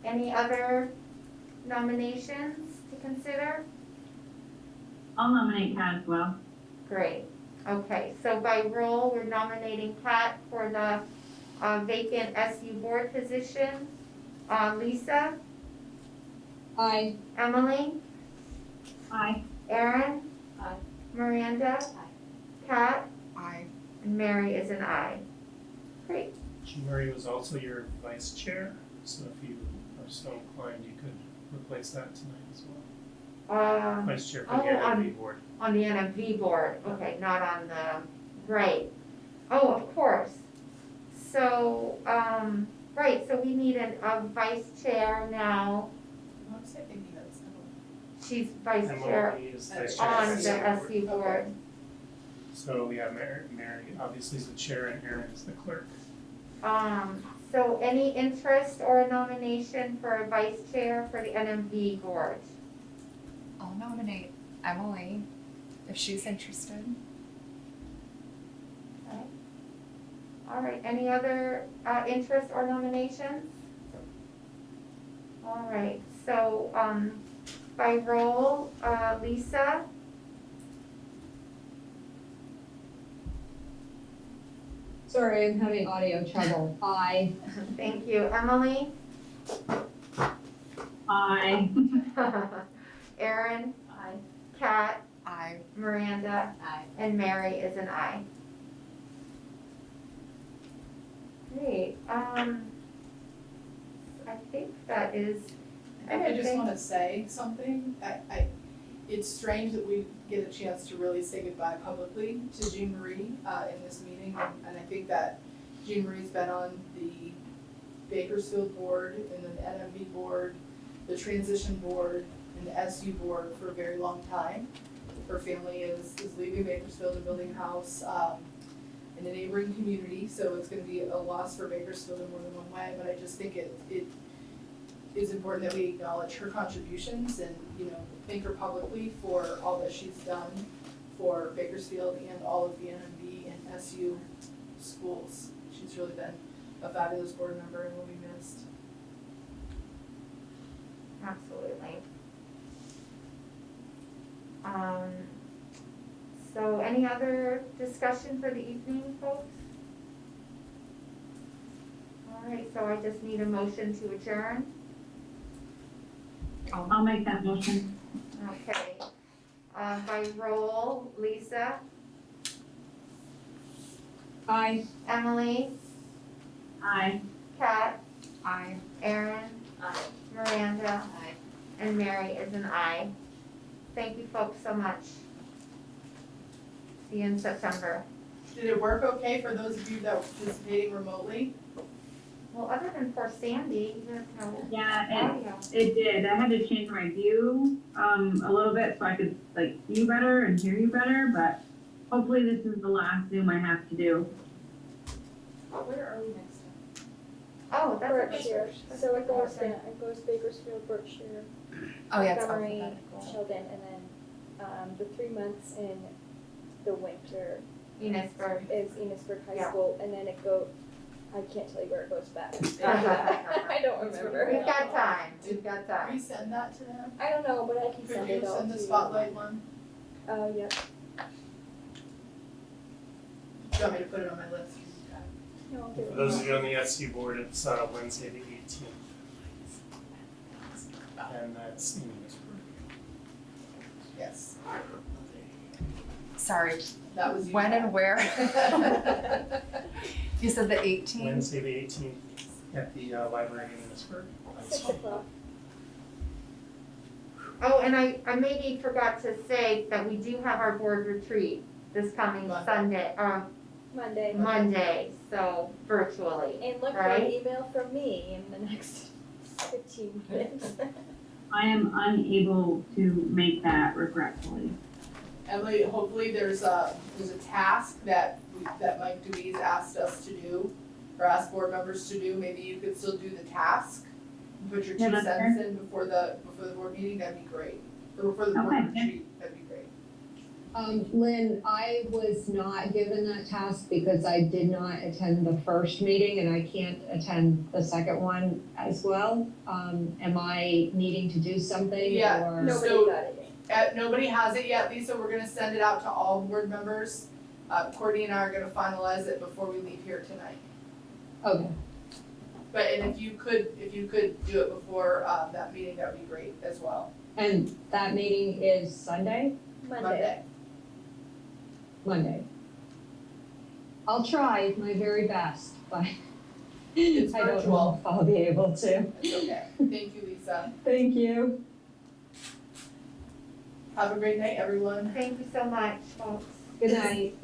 Any other nominations to consider? I'll nominate Kat as well. Great. Okay, so by roll, we're nominating Pat for the vacant SU board position. Lisa, Aye. Emily, Aye. Erin? Aye. Miranda? Kat? I And Mary is an aye. Great. Jean Marie was also your vice chair, so if you are so inclined, you could replace that tonight as well. Vice chair for the NMV board. On the NMV board, okay, not on the, right. Oh, of course. So, right, so we need a vice chair now. I'm thinking that's Emily. She's vice chair Emily is vice chair on of the board. SU board. So we have Mary obviously is the chair and Erin is the clerk. So any interest or nomination for a vice chair for the NMV board? I'll nominate Emily if she's interested. All right, any other interest or nominations? All right, so by roll, Lisa, Sorry, I'm having audio trouble. Aye. thank you, Emily, Aye. Erin, Aye. Kat, I Miranda, Aye. and Mary is an aye. Great, I think that is I just everything. wanna say something, it's strange that we get a chance to really say goodbye publicly to Jean Marie, in this meeting, and I think that Jean Marie's been on the Bakersfield board, and then the NMV board, the transition board, and the SU board for a very long time. Her family is leaving Bakersfield and building a house, in a neighboring community, so it's gonna be a loss for Bakersfield in more than one way, but I just think it is important that we acknowledge her contributions and, thank her publicly for all that she's done for Bakersfield and all of the NMV and SU schools. She's really been a fabulous board member and will be missed. Absolutely. So any other discussion for the evening, folks? All right, so I just need a motion to adjourn. I'll make that motion. Okay. By roll, Lisa, Aye. Emily, Aye. Kat, I Erin, Aye. Miranda, Aye. and Mary is an aye. Thank you folks so much. See you in September. Did it work okay for those of you that were participating remotely? Well, other than poor Sandy, there's no Yeah, audio. it did. I had to change my view, a little bit so I could see you better and hear you better, but hopefully this is the last Zoom I have to do. Where are we next time? Oh, that's a Berkshire, good. so it goes Bakersfield, Berkshire, oh yeah, it's Montgomery, alphabetical. Sheldon, and then, the 3 months in the winter Enosburg. is Enosburg High Yeah. School, and then I can't tell you where it goes back. I don't remember. We've got time, we've got Can we time. send that to them? I don't know, but I can Could send you it all to send you. the spotlight one? Yeah. Do you want me to put it on my list? No, I'll give For it. those of you on the SU board, it's Wednesday the 18th. And that's in Enosburg. Yes, Sorry, that was you. when and Pat. where? You said the 18th? Wednesday the 18th at the library in Enosburg. 6 o'clock. Oh, and I maybe forgot to say that we do have our board retreat this coming Monday. Sunday, Monday. Monday, so virtually. And look for Right? an email from me in the next 15 minutes. I am unable to make that regretfully. Emily, hopefully there's a task that Mike Dewey's asked us to do, or asked board members to do, maybe you could still do the task. Put your Yeah, 2 that's cents in before the board meeting, that'd be great, or before the board Okay, yeah. retreat, that'd be great. Lynn, I was not given that task because I did not attend the first meeting and I can't attend the second one as well. Am I needing to do something Yeah, or? no. Nobody So- got it yet. Nobody has it yet, Lisa, we're gonna send it out to all board members. Courtney and I are gonna finalize it before we leave here tonight. Okay, But, and if you could do it before, that meeting, that would be great as well. and that meeting is Sunday? Monday. Monday. I'll try my very best, but It's I don't know virtual. if I'll be able to. It's okay, thank you, Lisa. Thank you. Have a great night, everyone. Thank you so much, folks. Good night.